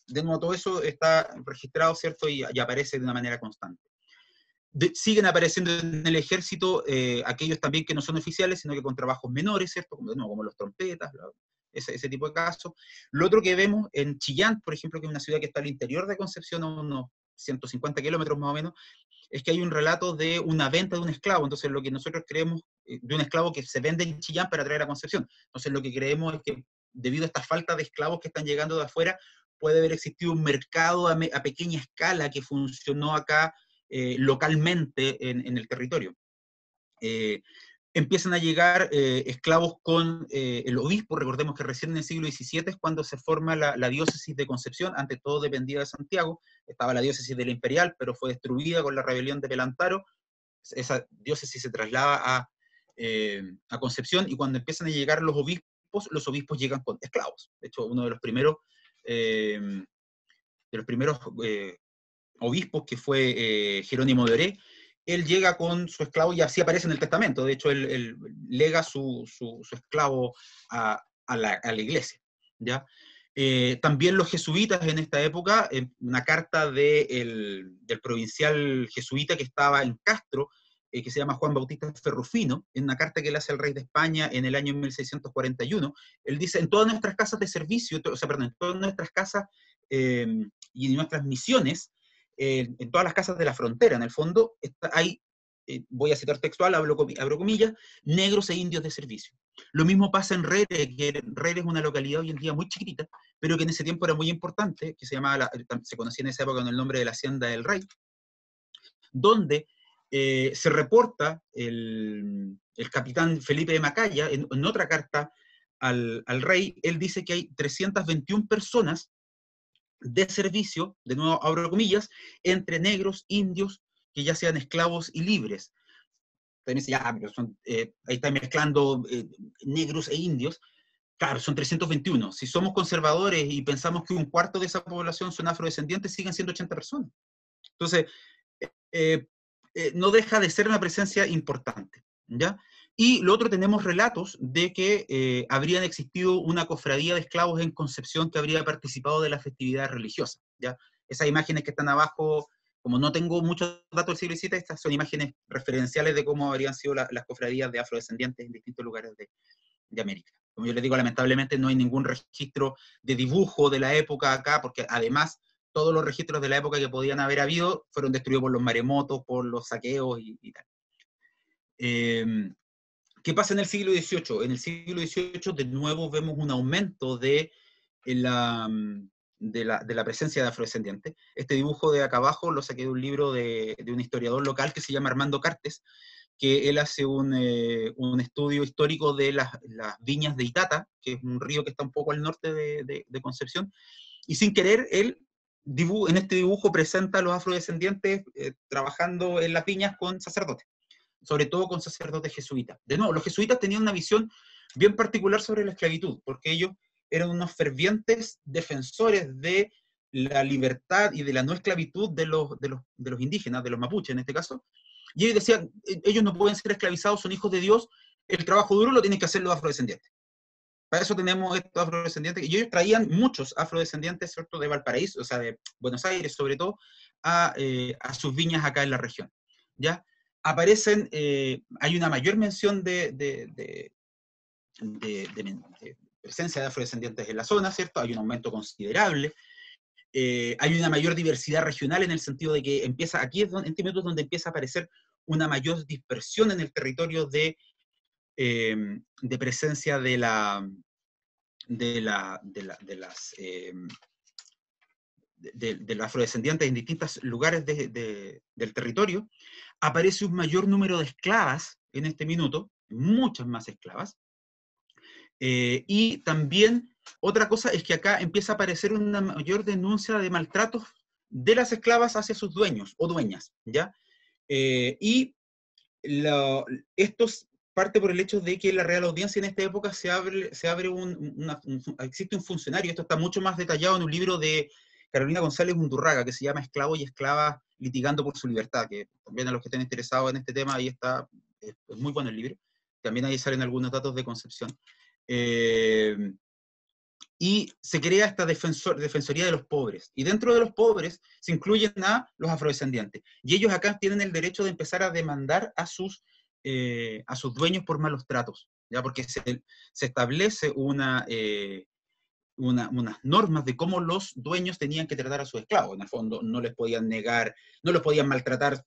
De nuevo, todo eso está registrado, ¿cierto? Y aparece de una manera constante. Siguen apareciendo en el ejército aquellos también que no son oficiales, sino que con trabajos menores, ¿cierto? Como los trompetas, ese tipo de casos. Lo otro que vemos en Chillán, por ejemplo, que es una ciudad que está al interior de Concepción, a unos 150 kilómetros más o menos, es que hay un relato de una venta de un esclavo. Entonces, lo que nosotros creemos, de un esclavo que se vende en Chillán para traer a Concepción. Entonces, lo que creemos es que, debido a esta falta de esclavos que están llegando de afuera, puede haber existido un mercado a pequeña escala que funcionó acá localmente en el territorio. Empiezan a llegar esclavos con el obispo. Recordemos que recién en el siglo XVII es cuando se forma la diócesis de Concepción. Ante todo dependía de Santiago. Estaba la diócesis de la Imperial, pero fue destruida con la rebelión de Pelantaro. Esa diócesis se traslada a Concepción, y cuando empiezan a llegar los obispos llegan con esclavos. De hecho, uno de los primeros obispos, que fue Jerónimo de Oré, él llega con su esclavo, y así aparece en el testamento. De hecho, él lega su esclavo a la iglesia, ¿ya? También los jesuitas en esta época, una carta del provincial jesuita que estaba en Castro, que se llama Juan Bautista Ferrufino, en una carta que le hace al rey de España en el año 1641, él dice: en todas nuestras casas de servicio, en todas nuestras casas y en nuestras misiones, en todas las casas de la frontera, en el fondo, hay, voy a citar textual, abro comillas, negros e indios de servicio. Lo mismo pasa en Rere, que Rere es una localidad hoy en día muy chiquitita, pero que en ese tiempo era muy importante, que se conocía en esa época con el nombre de la Hacienda del Rey, donde se reporta el capitán Felipe de Macaya, en otra carta al rey, él dice que hay 321 personas de servicio, de nuevo abro comillas, entre negros, indios, que ya sean esclavos y libres. Entonces, ya, pero ahí está mezclando negros e indios. Claro, son 321. Si somos conservadores y pensamos que un cuarto de esa población son afrodescendientes, siguen siendo 80 personas. Entonces, no deja de ser una presencia importante, ¿ya? Y lo otro, tenemos relatos de que habrían existido una cofradía de esclavos en Concepción que habría participado de las festividades religiosas, ¿ya? esas imágenes que están abajo, como no tengo muchos datos del siglo XVII, estas son imágenes referenciales de cómo habrían sido las cofradías de afrodescendientes en distintos lugares de América. Como yo les digo, lamentablemente no hay ningún registro de dibujo de la época acá, porque además todos los registros de la época que podían haber habido fueron destruidos por los maremotos, por los saqueos y tal. ¿Qué pasa en el siglo XVIII? En el siglo XVIII de nuevo vemos un aumento de la presencia de afrodescendientes. Este dibujo de acá abajo lo saqué de un libro de un historiador local que se llama Armando Cartes, que él hace un estudio histórico de las viñas de Itata, que es un río que está un poco al norte de Concepción, y sin querer él en este dibujo presenta a los afrodescendientes trabajando en las viñas con sacerdotes, sobre todo con sacerdotes jesuitas. De nuevo, los jesuitas tenían una visión bien particular sobre la esclavitud, porque ellos eran unos fervientes defensores de la libertad y de la no esclavitud de los indígenas, de los mapuches en este caso, y ellos decían, ellos no pueden ser esclavizados, son hijos de Dios, el trabajo duro lo tienen que hacer los afrodescendientes. Para eso tenemos estos afrodescendientes, y ellos traían muchos afrodescendientes, ¿cierto?, de Valparaíso, o sea, de Buenos Aires sobre todo, a sus viñas acá en la región, ¿ya? Aparecen, hay una mayor mención de presencia de afrodescendientes en la zona, ¿cierto? Hay un aumento considerable, hay una mayor diversidad regional en el sentido de que empieza, aquí es en este minuto donde empieza a aparecer una mayor dispersión en el territorio de presencia de los afrodescendientes en distintos lugares del territorio. Aparece un mayor número de esclavas en este minuto, muchas más esclavas, y también otra cosa es que acá empieza a aparecer una mayor denuncia de maltratos de las esclavas hacia sus dueños o dueñas, ¿ya? Y esto parte por el hecho de que la Real Audiencia en esta época existe un funcionario, esto está mucho más detallado en un libro de Carolina González Undurraga, que se llama Esclavos y Esclavas litigando por su libertad, que también a los que estén interesados en este tema, ahí está, es muy bueno el libro, también ahí salen algunos datos de Concepción. Y se crea esta defensoría de los pobres. Y dentro de los pobres se incluyen a los afrodescendientes. Y ellos acá tienen el derecho de empezar a demandar a sus dueños por malos tratos, ¿ya? Porque se establece unas normas de cómo los dueños tenían que tratar a sus esclavos. En el fondo, no les podían negar, no los podían maltratar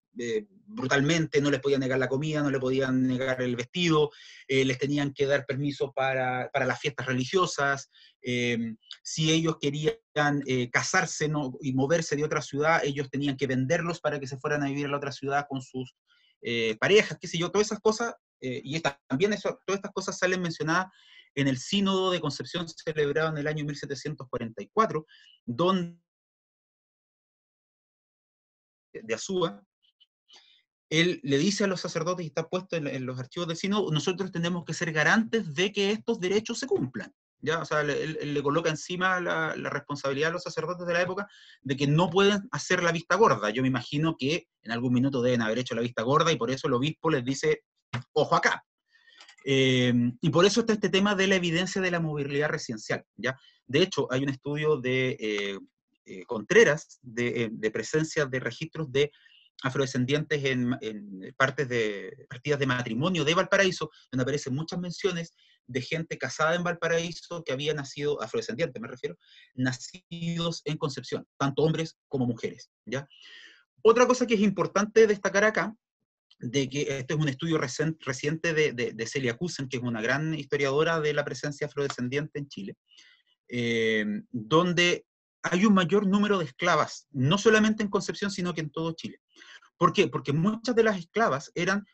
brutalmente, no les podían negar la comida, no les podían negar el vestido, les tenían que dar permiso para las fiestas religiosas. Si ellos querían casarse, ¿no?, y moverse de otra ciudad, ellos tenían que venderlos para que se fueran a vivir a la otra ciudad con sus parejas, qué sé yo, todas esas cosas, y también todas estas cosas salen mencionadas en el Sínodo de Concepción celebrado en el año 1744, donde de Azúa, él le dice a los sacerdotes, y está puesto en los archivos del Sínodo, nosotros tenemos que ser garantes de que estos derechos se cumplan. ¿Ya? O sea, él le coloca encima la responsabilidad a los sacerdotes de la época de que no pueden hacer la vista gorda. Yo me imagino que en algún minuto deben haber hecho la vista gorda y por eso el obispo les dice, ojo acá. Y por eso está este tema de la evidencia de la movilidad residencial, ¿ya? De hecho, hay un estudio de Contreras de presencia de registros de afrodescendientes en partidas de matrimonio de Valparaíso, donde aparecen muchas menciones de gente casada en Valparaíso que había nacido, afrodescendientes me refiero, nacidos en Concepción, tanto hombres como mujeres, ¿ya? Otra cosa que es importante destacar acá, de que este es un estudio reciente de Celia Cusen, que es una gran historiadora de la presencia afrodescendiente en Chile, donde hay un mayor número de esclavas, no solamente en Concepción, sino que en todo Chile. ¿Por qué? Porque muchas de las esclavas eran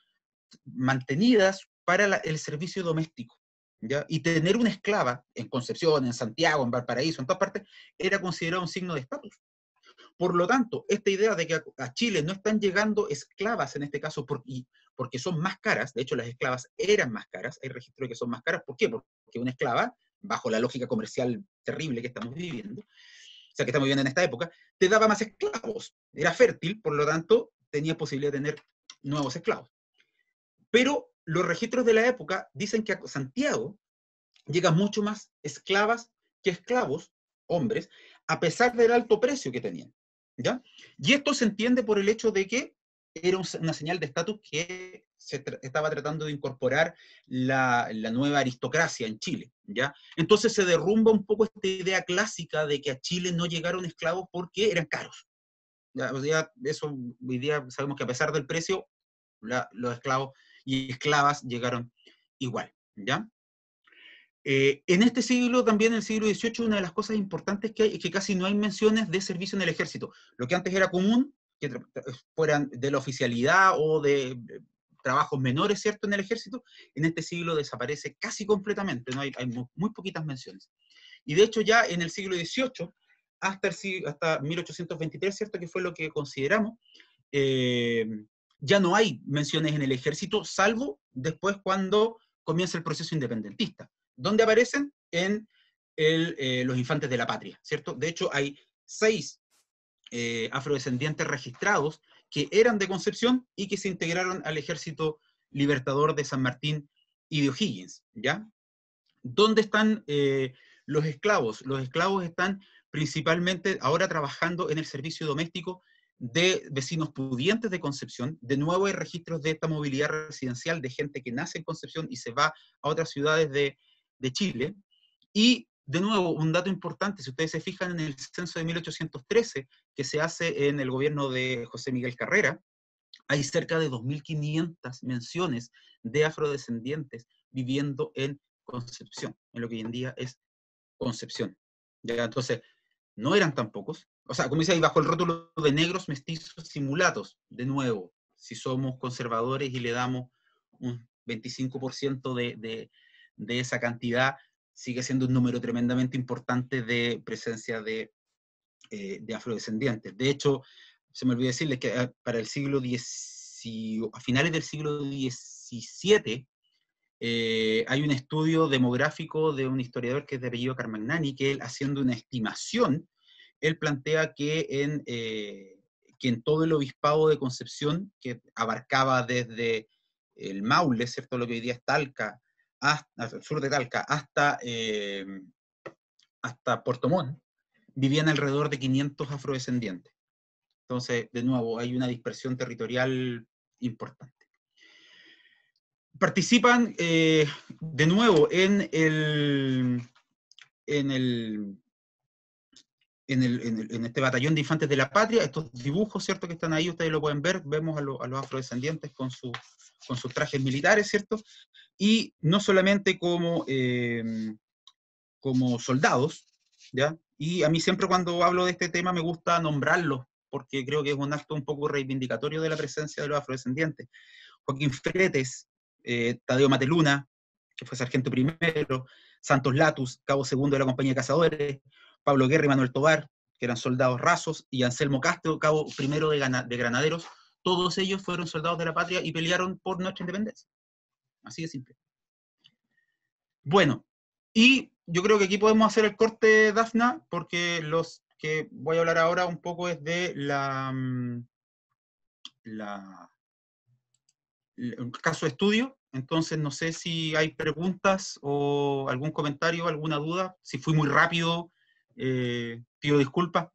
mantenidas para el servicio doméstico, ¿ya? Y tener una esclava en Concepción, en Santiago, en Valparaíso, en todas partes, era considerado un signo de estatus. Por lo tanto, esta idea de que a Chile no están llegando esclavas en este caso porque son más caras, de hecho las esclavas eran más caras, hay registros de que son más caras, ¿por qué? Porque una esclava, bajo la lógica comercial terrible que estamos viviendo, o sea, que estamos viviendo en esta época, te daba más esclavos, era fértil, por lo tanto, tenía posibilidad de tener nuevos esclavos. Pero los registros de la época dicen que a Santiago llegan mucho más esclavas que esclavos, hombres, a pesar del alto precio que tenían. ¿ya? Y esto se entiende por el hecho de que era una señal de estatus que estaba tratando de incorporar la nueva aristocracia en Chile, ¿ya? Entonces se derrumba un poco esta idea clásica de que a Chile no llegaron esclavos porque eran caros. ¿Ya? O sea, eso hoy día sabemos que a pesar del precio, los esclavos y esclavas llegaron igual, ¿ya? En este siglo, también en el siglo XVIII, una de las cosas importantes que hay es que casi no hay menciones de servicio en el ejército. Lo que antes era común, que fueran de la oficialidad o de trabajos menores, ¿cierto?, en el ejército, en este siglo desaparece casi completamente, ¿no? Hay muy poquitas menciones. Y de hecho ya en el siglo XVIII, hasta 1823, ¿cierto?, que fue lo que consideramos, ya no hay menciones en el ejército, salvo después cuando comienza el proceso independentista. ¿Dónde aparecen? En los infantes de la patria, ¿cierto? De hecho, hay 6 afrodescendientes registrados que eran de Concepción y que se integraron al ejército libertador de San Martín y de O'Higgins, ¿ya? ¿Dónde están los esclavos? Los esclavos están principalmente ahora trabajando en el servicio doméstico de vecinos pudientes de Concepción. De nuevo hay registros de esta movilidad residencial de gente que nace en Concepción y se va a otras ciudades de Chile. Y de nuevo, un dato importante, si ustedes se fijan en el censo de 1813, que se hace en el gobierno de José Miguel Carrera, hay cerca de 2.500 menciones de afrodescendientes viviendo en Concepción, en lo que hoy en día es Concepción. ¿Ya? Entonces, no eran tan pocos. O sea, como dice ahí, bajo el rótulo de negros, mestizos y mulatos, de nuevo, si somos conservadores y le damos un 25% de esa cantidad, sigue siendo un número tremendamente importante de presencia de afrodescendientes. De hecho, se me olvidó decirles que para el siglo a finales del siglo XVII, hay un estudio demográfico de un historiador que es de apellido Carmagnani, que él, haciendo una estimación, él plantea que en todo el obispado de Concepción, que abarcaba desde el Maule, ¿cierto?, lo que hoy día es Talca, hasta el sur de Talca, hasta Puerto Montt, vivían alrededor de 500 afrodescendientes. Entonces, de nuevo, hay una dispersión territorial importante. Participan, de nuevo, en este batallón de infantes de la patria, estos dibujos, ¿cierto?, que están ahí, ustedes lo pueden ver, vemos a los afrodescendientes con sus trajes militares, ¿cierto? Y no solamente como soldados, ¿ya? Y a mí siempre cuando hablo de este tema me gusta nombrarlos, porque creo que es un acto un poco reivindicatorio de la presencia de los afrodescendientes. Joaquín Fretes, Tadeo Mateluna, que fue sargento primero, Santos Latus, cabo segundo de la compañía de cazadores, Pablo Guerra y Manuel Tobar, que eran soldados rasos, y Anselmo Castro, cabo primero de granaderos. Todos ellos fueron soldados de la patria y pelearon por nuestra independencia. Así de simple. Bueno, y yo creo que aquí podemos hacer el corte, Dafna, porque los que voy a hablar ahora un poco es de un caso de estudio. Entonces no sé si hay preguntas o algún comentario, alguna duda. Si fui muy rápido, pido disculpas.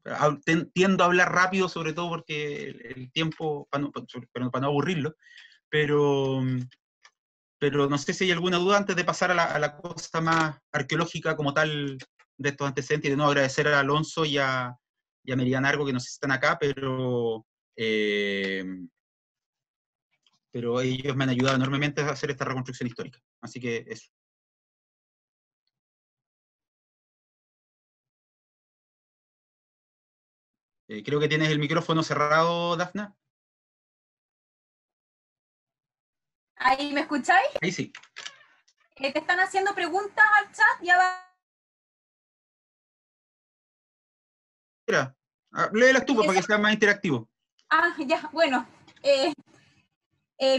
Tiendo a hablar rápido, sobre todo porque el tiempo, para no aburrirlo, pero no sé si hay alguna duda antes de pasar a la cosa más arqueológica como tal de estos antecedentes, y de nuevo agradecer a Alonso y a Merian Argo, que no sé si están acá, pero ellos me han ayudado enormemente a hacer esta reconstrucción histórica. Así que eso. Creo que tienes el micrófono cerrado, Dafna. ¿Ahí me escucháis? Ahí sí. Te están haciendo preguntas al chat, ya va. Mira, léelas tú para que sea más interactivo. Ya, bueno.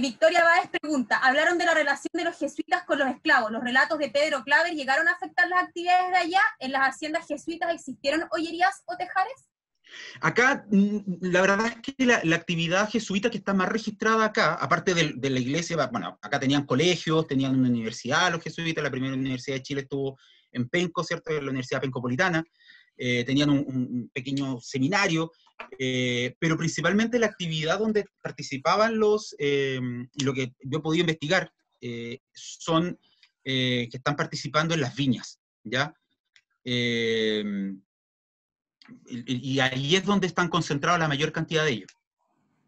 Victoria Báez pregunta, hablaron de la relación de los jesuitas con los esclavos. ¿Los relatos de Pedro Claver llegaron a afectar las actividades de allá? ¿En las haciendas jesuitas existieron hoyerías o tejares? Acá, la verdad es que la actividad jesuita que está más registrada acá, aparte de la iglesia, bueno, acá tenían colegios, tenían una universidad los jesuitas, la primera universidad de Chile estuvo en Penco, ¿cierto?, la Universidad Pencopolitana, tenían un pequeño seminario, Pero principalmente la actividad donde participaban y lo que yo he podido investigar, son que están participando en las viñas, ¿ya? Eh, y ahí es donde están concentrados la mayor cantidad de ellos.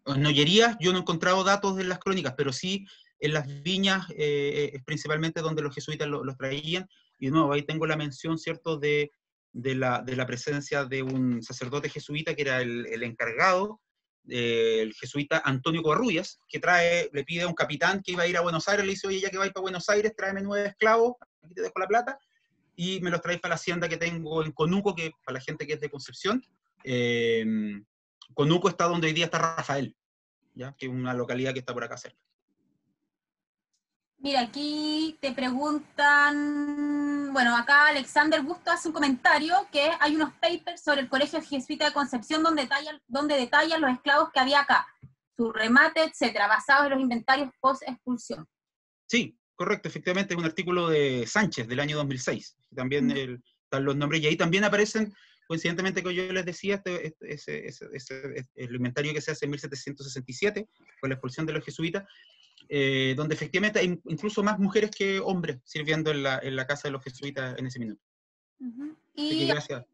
En Ollerías yo no he encontrado datos en las crónicas, pero sí en las viñas es principalmente donde los jesuitas los traían, y de nuevo ahí tengo la mención, ¿cierto?, de la presencia de un sacerdote jesuita que era el encargado, el jesuita Antonio Covarrubias, que le pide a un capitán que iba a ir a Buenos Aires, le dice, oye, ya que vais para Buenos Aires, tráeme 9 esclavos, aquí te dejo la plata, y me los traéis para la hacienda que tengo en Conuco, que para la gente que es de Concepción. Conuco está donde hoy día está Rafael, ¿ya? Que es una localidad que está por acá cerca. Mira, aquí te preguntan, bueno, acá Alexander Busto hace un comentario que hay unos papers sobre el Colegio Jesuita de Concepción donde detallan los esclavos que había acá, su remate, etcétera, basados en los inventarios post-expulsión. Sí, correcto, efectivamente, es un artículo de Sánchez del año 2006. También están los nombres, y ahí también aparecen, coincidentemente que yo les decía, el inventario que se hace en 1767, con la expulsión de los jesuitas, donde efectivamente hay incluso más mujeres que hombres sirviendo en la casa de los jesuitas en ese minuto. Así que gracias.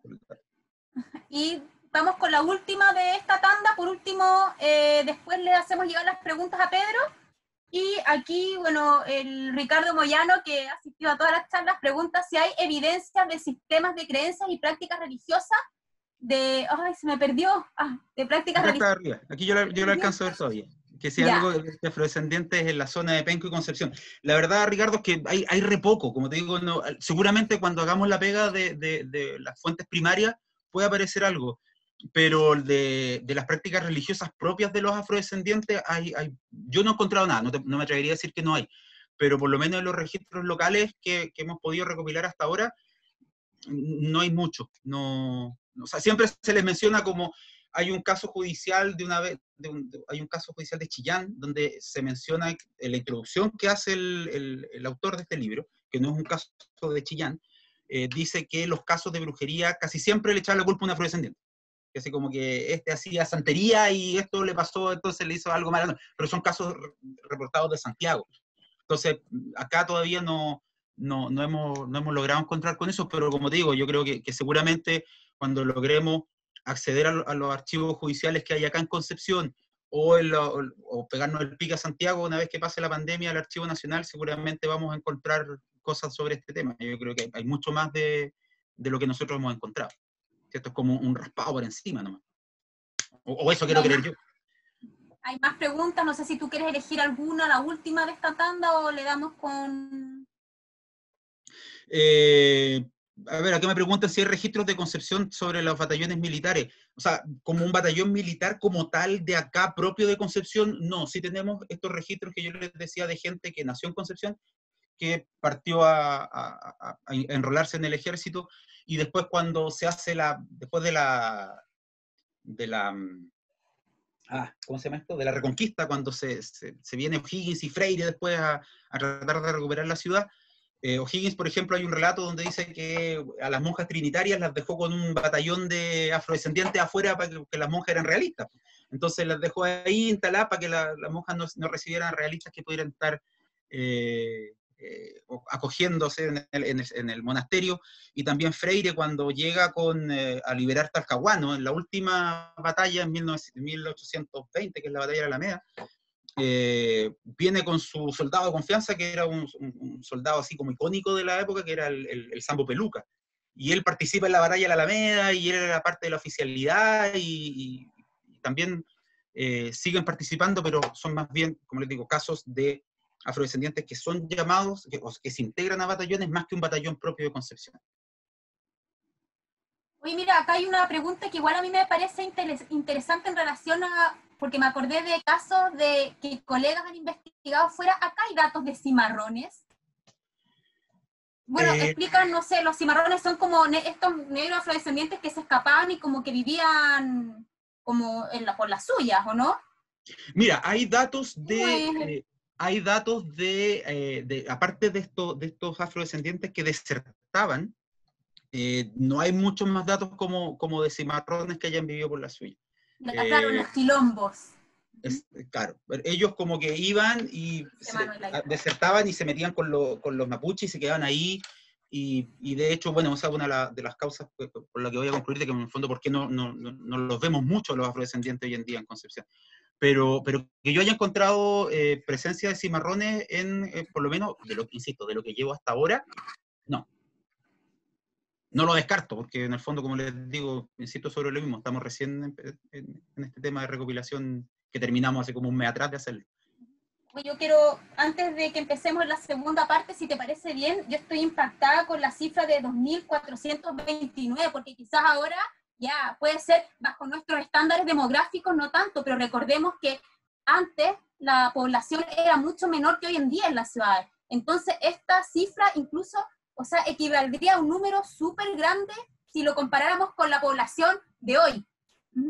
Y vamos con la última de esta tanda. Por último, después le hacemos llegar las preguntas a Pedro. Y aquí, bueno, el Ricardo Moyano, que asistió a todas las charlas, pregunta si hay evidencias de sistemas de creencias y prácticas religiosas ¡ay, se me perdió! De prácticas religiosas. Arriba. Aquí yo lo alcanzo a ver todavía. Que sea algo de afrodescendientes en la zona de Penco y Concepción. La verdad, Ricardo, es que hay re poco, como te digo, no, seguramente cuando hagamos la pega de las fuentes primarias puede aparecer algo, pero de las prácticas religiosas propias de los afrodescendientes, yo no he encontrado nada, no me atrevería a decir que no hay, pero por lo menos en los registros locales que hemos podido recopilar hasta ahora, no hay mucho. No, o sea, siempre se les menciona como hay un caso judicial hay un caso judicial de Chillán, donde se menciona en la introducción que hace el autor de este libro, que no es un caso de Chillán, dice que los casos de brujería casi siempre le echan la culpa a un afrodescendiente. Que así como que este hacía santería y esto le pasó, entonces le hizo algo malo. No, pero son casos reportados de Santiago. Entonces, acá todavía no hemos logrado encontrar con eso, pero como te digo, yo creo que seguramente cuando logremos acceder a los archivos judiciales que hay acá en Concepción, o pegarnos el pique a Santiago una vez que pase la pandemia al Archivo Nacional, seguramente vamos a encontrar cosas sobre este tema. Yo creo que hay mucho más de lo que nosotros hemos encontrado. Esto es como un raspado por encima nomás. O eso quiero creer yo. Hay más preguntas, no sé si tú quieres elegir alguna, la última de esta tanda, o le damos con... A ver, acá me preguntan si hay registros de Concepción sobre los batallones militares. O sea, como un batallón militar como tal de acá propio de Concepción, no. Sí tenemos estos registros que yo les decía de gente que nació en Concepción, que partió a enrolarse en el ejército, y después cuando se hace después de la ¿cómo se llama esto? De la Reconquista, cuando se viene O'Higgins y Freire después a tratar de recuperar la ciudad. O'Higgins, por ejemplo, hay un relato donde dice que a las monjas trinitarias las dejó con un batallón de afrodescendientes afuera para que las monjas eran realistas. Entonces las dejó ahí instaladas para que las monjas no recibieran realistas que pudieran estar acogiéndose en el monasterio. Y también Freire, cuando llega a liberar Talcahuano, en la última batalla en 1820, que es la batalla de la Alameda, viene con su soldado de confianza, que era un soldado así como icónico de la época, que era el Sambo Peluca. Y él participa en la batalla de la Alameda, y él era parte de la oficialidad, y también siguen participando, pero son más bien, como les digo, casos de afrodescendientes que son llamados, que se integran a batallones más que un batallón propio de Concepción. Oye, mira, acá hay una pregunta que igual a mí me parece interesante en relación a, porque me acordé de casos de que colegas han investigado fuera. Acá hay datos de cimarrones. Bueno, explican, no sé, los cimarrones son como estos negros afrodescendientes que se escapaban y como que vivían como por las suyas, ¿o no? Mira, hay datos aparte de estos afrodescendientes que desertaban, no hay muchos más datos como de cimarrones que hayan vivido por la suya. Claro, los quilombos. Claro, ellos como que iban y desertaban y se metían con los mapuches y se quedaban ahí, y de hecho, bueno, esa es una de las causas por la que voy a concluir, de que en el fondo, ¿por qué no los vemos mucho los afrodescendientes hoy en día en Concepción? Pero que yo haya encontrado presencia de cimarrones por lo menos, insisto, de lo que llevo hasta ahora, no. No lo descarto, porque en el fondo, como les digo, insisto sobre lo mismo, estamos recién en este tema de recopilación que terminamos hace como un mes atrás de hacerlo. Yo quiero, antes de que empecemos la segunda parte, si te parece bien, yo estoy impactada con la cifra de 2.429, porque quizás ahora ya puede ser bajo nuestros estándares demográficos, no tanto, pero recordemos que antes la población era mucho menor que hoy en día en las ciudades. Entonces, esta cifra incluso, o sea, equivaldría a un número súper grande si lo comparáramos con la población de hoy.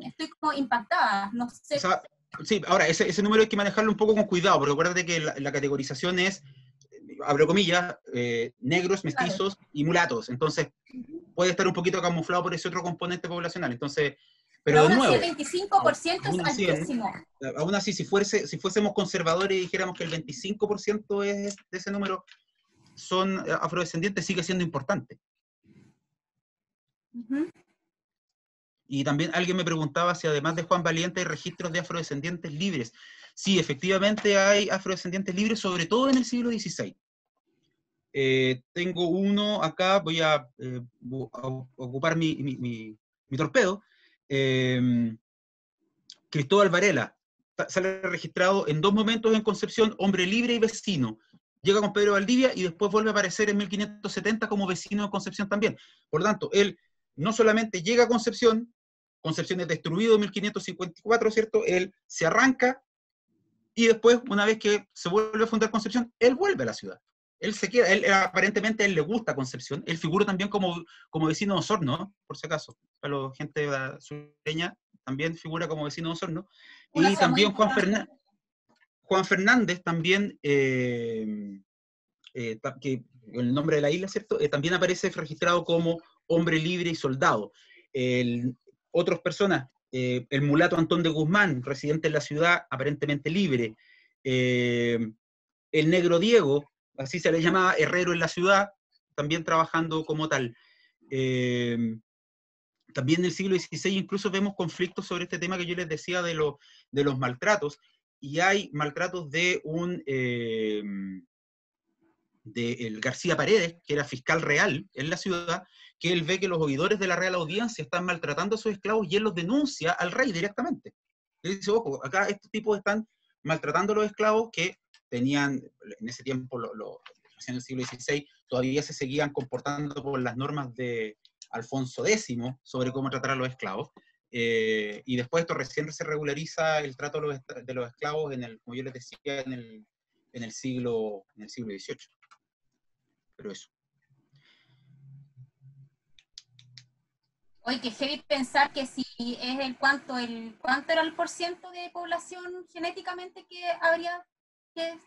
Estoy como impactada, no sé. O sea, sí, ahora, ese número hay que manejarlo un poco con cuidado, porque acuérdate que la categorización es, abro comillas, negros, mestizos, claro, y mulatos. Entonces, puede estar un poquito camuflado por ese otro componente poblacional. Entonces, pero de nuevo, el 25% es altísimo. Aún así, si fuésemos conservadores y dijéramos que el 25% de ese número son afrodescendientes, sigue siendo importante. Y también alguien me preguntaba si además de Juan Valiente hay registros de afrodescendientes libres. Sí, efectivamente hay afrodescendientes libres, sobre todo en el siglo XVI. Tengo uno acá, voy a ocupar mi torpedo. Cristóbal Varela, sale registrado en 2 momentos en Concepción, hombre libre y vecino. Llega con Pedro Valdivia y después vuelve a aparecer en 1570 como vecino de Concepción también. Por lo tanto, él no solamente llega a Concepción, Concepción es destruido en 1554, ¿cierto? Él se arranca y después, una vez que se vuelve a fundar Concepción, él vuelve a la ciudad. Él se queda, aparentemente a él le gusta Concepción. Él figura también como vecino de Osorno, por si acaso. Para la gente sureña, también figura como vecino de Osorno. Y también Juan Fernández, también, que el nombre de la isla, ¿cierto? También aparece registrado como hombre libre y soldado. Otras personas, el mulato Antón de Guzmán, residente en la ciudad, aparentemente libre. El negro Diego, así se le llamaba, herrero en la ciudad, también trabajando como tal. También en el siglo XVI incluso vemos conflictos sobre este tema que yo les decía de los maltratos, y hay maltratos de el García Paredes, que era fiscal real en la ciudad, que él ve que los oidores de la Real Audiencia están maltratando a sus esclavos y él los denuncia al rey directamente. Él dice, ojo, acá estos tipos están maltratando a los esclavos que tenían, en ese tiempo, en el siglo XVI, todavía se seguían comportando por las normas de Alfonso X sobre cómo tratar a los esclavos. Y después esto recién se regulariza el trato de los esclavos, como yo les decía, en el siglo XVIII. Pero eso. Oye, que heavy pensar que si es ¿cuánto era el porciento de población genéticamente que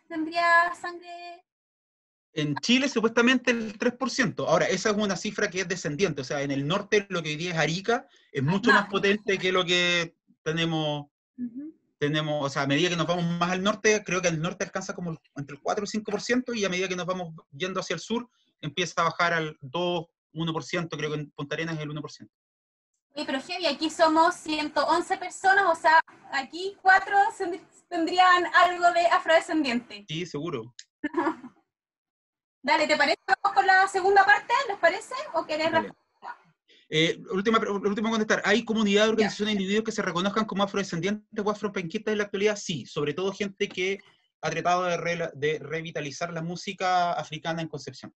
tendría sangre? En Chile supuestamente el 3%. Ahora, esa es una cifra que es descendiente. O sea, en el norte lo que hoy día es Arica es mucho más potente que lo que tenemos. O sea, a medida que nos vamos más al norte, creo que el norte alcanza como entre el 4 y el 5%, y a medida que nos vamos yendo hacia el sur, empieza a bajar al 2, 1%, creo que en Punta Arenas es el 1%. Oye, pero heavy, aquí somos 111 personas, o sea, aquí 4 tendrían algo de afrodescendiente. Sí, seguro. Dale, ¿te parece? ¿Vamos con la segunda parte? ¿Les parece? ¿O querés última contestar. ¿Hay comunidades, organizaciones, individuos que se reconozcan como afrodescendientes o afropenquistas en la actualidad? Sí, sobre todo gente que ha tratado de revitalizar la música africana en Concepción.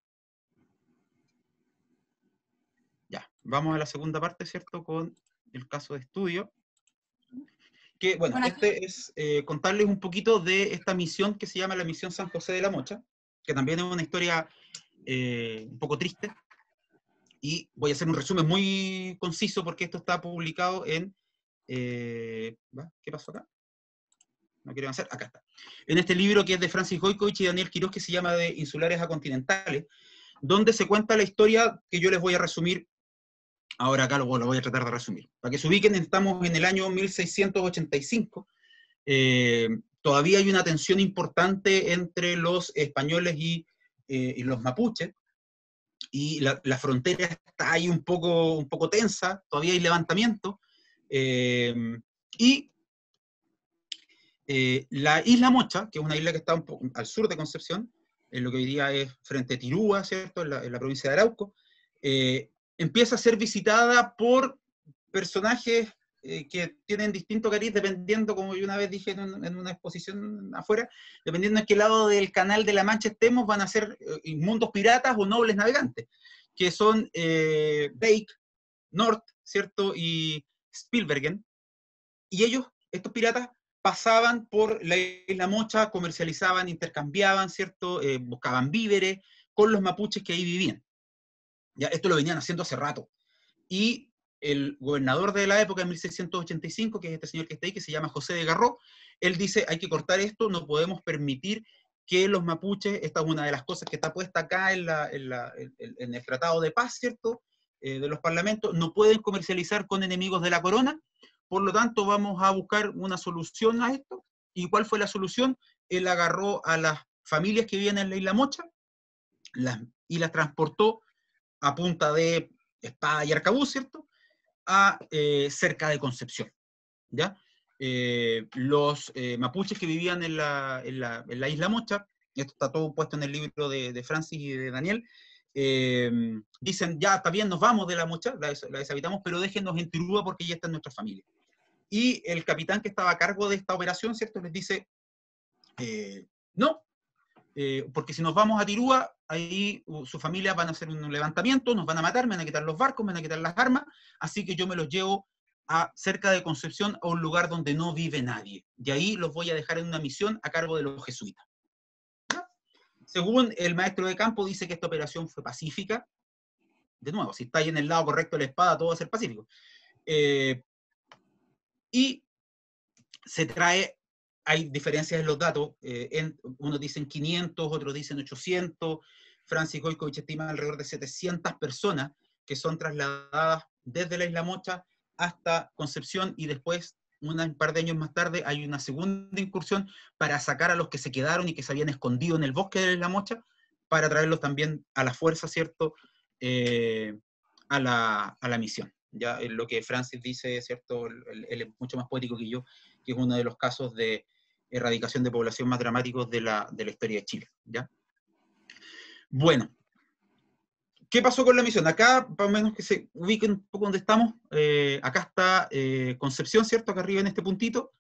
Ya, vamos a la segunda parte, ¿cierto? Con el caso de estudio. Que, bueno, este es contarles un poquito de esta misión que se llama la Misión San José de la Mocha, que también es una historia un poco triste. Y voy a hacer un resumen muy conciso porque esto está publicado en... ¿qué pasó acá? No quiero avanzar. Acá está. En este libro que es de Francis Goicoechea y Daniel Quirós, que se llama De Insulares a Continentales, donde se cuenta la historia que yo les voy a resumir Ahora acá lo voy a tratar de resumir. Para que se ubiquen, estamos en el año 1685. Todavía hay una tensión importante entre los españoles y los mapuches, y la frontera está ahí un poco tensa, todavía hay levantamiento, y la isla Mocha, que es una isla que está un poco al sur de Concepción, en lo que hoy día es frente a Tirúa, ¿cierto?, en la provincia de Arauco, empieza a ser visitada por personajes que tienen distinto cariz, dependiendo, como yo una vez dije en una exposición afuera, dependiendo en qué lado del canal de la Mancha estemos, van a ser inmundos piratas o nobles navegantes, que son Bake, North, ¿cierto?, y Spielbergen, y ellos, estos piratas, pasaban por la isla Mocha, comercializaban, intercambiaban, ¿cierto?, buscaban víveres con los mapuches que ahí vivían. Ya, esto lo venían haciendo hace rato. Y el gobernador de la época, en 1685, que es este señor que está ahí, que se llama José de Garró, él dice, hay que cortar esto, no podemos permitir que los mapuches, esta es una de las cosas que está puesta acá en el Tratado de Paz, ¿cierto?, de los parlamentos, no pueden comercializar con enemigos de la corona, por lo tanto vamos a buscar una solución a esto. ¿Y cuál fue la solución? Él agarró a las familias que vivían en la isla Mocha y las transportó a punta de espada y arcabuz, ¿cierto?, a cerca de Concepción, ¿ya? Los mapuches que vivían en la isla Mocha, esto está todo puesto en el libro de Francis y de Daniel, dicen, ya, está bien, nos vamos de la Mocha, la deshabitamos, pero déjenos en Tirúa porque ya está en nuestra familia. Y el capitán que estaba a cargo de esta operación, ¿cierto?, les dice, no, porque si nos vamos a Tirúa, ahí su familia van a hacer un levantamiento, nos van a matar, me van a quitar los barcos, me van a quitar las armas, así que yo me los llevo a cerca de Concepción, a un lugar donde no vive nadie. Y ahí los voy a dejar en una misión a cargo de los jesuitas. ¿Ya? Según el maestro de campo, dice que esta operación fue pacífica. De nuevo, si está ahí en el lado correcto de la espada, todo va a ser pacífico. Y se trae, hay diferencias en los datos, unos dicen 500, otros dicen 800, Francis Goikovich estima alrededor de 700 personas que son trasladadas desde la isla Mocha hasta Concepción, y después, un par de años más tarde, hay una segunda incursión para sacar a los que se quedaron y que se habían escondido en el bosque de la isla Mocha, para traerlos también a la fuerza, ¿cierto?, a la misión. Ya lo que Francis dice, ¿cierto?, él es mucho más poético que yo, que es uno de los casos de erradicación de población más dramáticos de la historia de Chile, ¿ya? Bueno, ¿qué pasó con la misión? Acá, más o menos que se ubiquen un poco donde estamos, acá está Concepción, ¿cierto?, acá arriba en este puntito,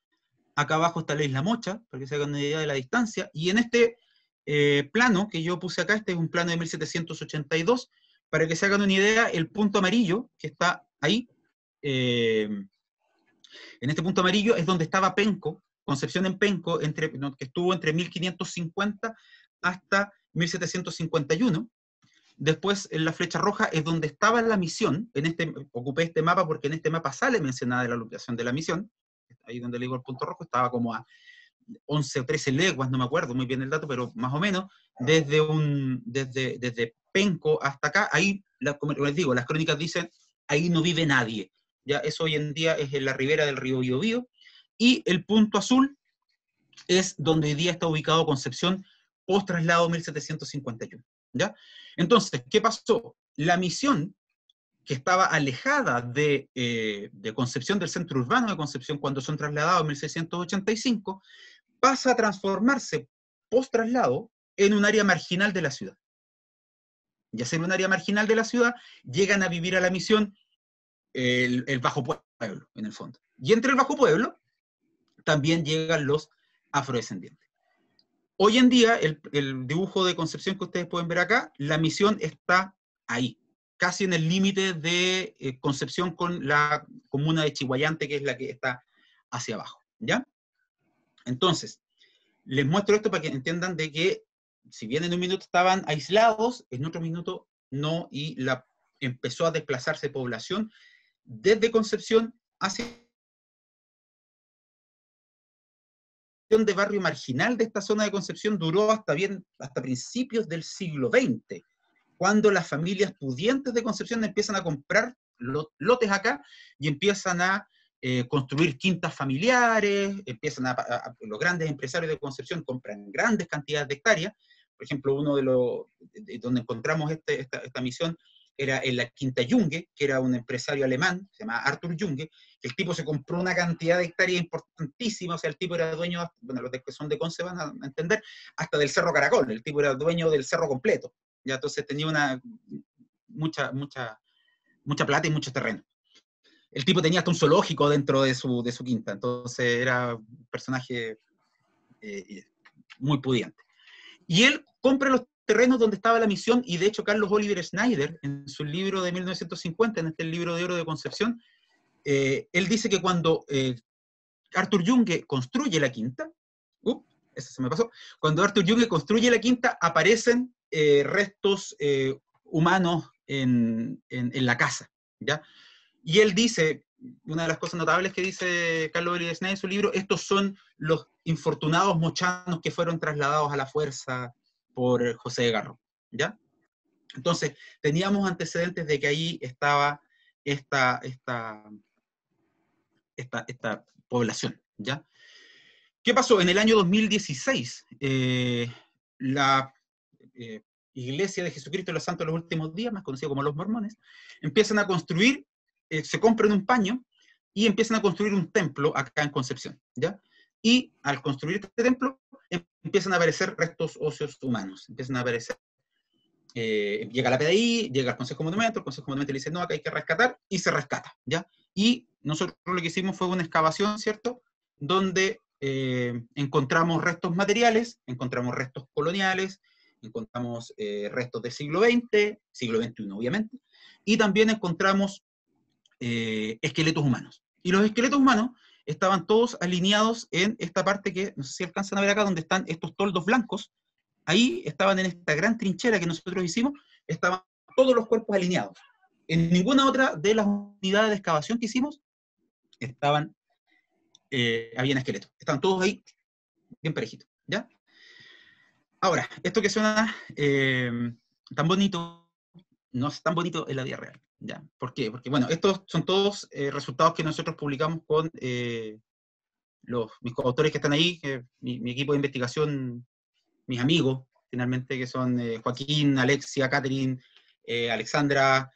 acá abajo está la isla Mocha, para que se hagan una idea de la distancia, y en este plano que yo puse acá, este es un plano de 1782, para que se hagan una idea, el punto amarillo que está ahí, en este punto amarillo es donde estaba Penco, Concepción en Penco, que estuvo entre 1550 hasta 1751. Después, en la flecha roja es donde estaba la misión. Ocupé este mapa porque en este mapa sale mencionada la ubicación de la misión. Ahí donde le digo el punto rojo, estaba como a 11 o 13 leguas, no me acuerdo muy bien el dato, pero más o menos, desde Penco hasta acá. Ahí, como les digo, las crónicas dicen, ahí no vive nadie. Ya eso hoy en día es en la ribera del río Biobío, y el punto azul es donde hoy día está ubicado Concepción, post traslado 1751, ¿ya? Entonces, ¿qué pasó? La misión, que estaba alejada de Concepción, del centro urbano de Concepción, cuando son trasladados en 1685, pasa a transformarse, post traslado, en un área marginal de la ciudad. Y a ser un área marginal de la ciudad, llegan a vivir a la misión el bajo pueblo, en el fondo. Y entre el bajo pueblo también llegan los afrodescendientes. Hoy en día, el dibujo de Concepción que ustedes pueden ver acá, la misión está ahí, casi en el límite de Concepción con la comuna de Chihuayante, que es la que está hacia abajo, ¿ya? Entonces, les muestro esto para que entiendan de que, si bien en un minuto estaban aislados, en otro minuto no, y empezó a desplazarse población desde Concepción hacia de barrio marginal de esta zona de Concepción duró hasta principios del siglo XX, cuando las familias pudientes de Concepción empiezan a comprar lotes acá y empiezan a construir quintas familiares, los grandes empresarios de Concepción compran grandes cantidades de hectáreas. Por ejemplo, uno donde encontramos esta misión era en la Quinta Junge, que era un empresario alemán, se llama Arthur Junge, que el tipo se compró una cantidad de hectáreas importantísima, o sea, el tipo era dueño, bueno, los que son de Conce van a entender, hasta del Cerro Caracol, el tipo era dueño del cerro completo, ya entonces tenía mucha plata y mucho terreno. El tipo tenía hasta un zoológico dentro de su quinta, entonces era un personaje muy pudiente. Y él compra los terrenos donde estaba la misión, y de hecho Carlos Oliver Schneider, en su libro de 1950, en este libro de oro de Concepción, él dice que cuando Arthur Junge construye la quinta, eso se me pasó, cuando Arthur Junge construye la quinta, aparecen restos humanos en la casa, ¿ya? Y él dice, una de las cosas notables que dice Carlos Oliver Schneider en su libro, estos son los infortunados mochanos que fueron trasladados a la fuerza por José de Garro, ¿ya? Entonces, teníamos antecedentes de que ahí estaba esta población, ¿ya? ¿Qué pasó? En el año 2016, la Iglesia de Jesucristo de los Santos de los Últimos Días, más conocido como los mormones, empiezan a construir, se compran un paño y empiezan a construir un templo acá en Concepción, ¿ya? Y al construir este templo, empiezan a aparecer restos óseos humanos, empiezan a aparecer, llega la PDI, llega al Consejo de Monumentos, el Consejo de Monumentos le dice, no, acá hay que rescatar, y se rescata, ¿ya? Y nosotros lo que hicimos fue una excavación, ¿cierto?, donde encontramos restos materiales, encontramos restos coloniales, encontramos restos del siglo XX, siglo XXI obviamente, y también encontramos esqueletos humanos. Y los esqueletos humanos estaban todos alineados en esta parte que, no sé si alcanzan a ver acá, donde están estos toldos blancos. Ahí estaban en esta gran trinchera que nosotros hicimos, estaban todos los cuerpos alineados. En ninguna otra de las unidades de excavación que hicimos habían esqueletos. Estaban todos ahí bien parejitos, ¿ya? Ahora, esto que suena tan bonito, no es tan bonito en la vida real, ¿ya? ¿Por qué? Porque, bueno, estos son todos resultados que nosotros publicamos con mis coautores que están ahí, mi equipo de investigación, mis amigos, finalmente, que son Joaquín, Alexia, Catherine, Alexandra,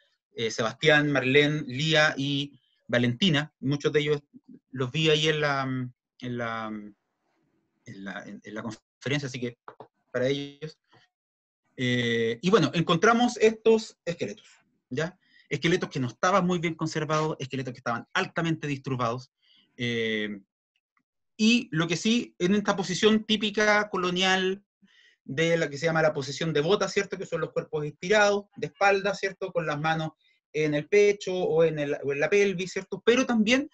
Sebastián, Marlene, Lía y Valentina. Muchos de ellos los vi ahí en la conferencia, así que para ellos. Y bueno, encontramos estos esqueletos, ¿ya? Esqueletos que no estaban muy bien conservados, esqueletos que estaban altamente disturbados, y lo que sí, en esta posición típica colonial de la que se llama la posición de bota, ¿cierto? Que son los cuerpos estirados, de espalda, ¿cierto? Con las manos en el pecho o en la pelvis, ¿cierto? Pero también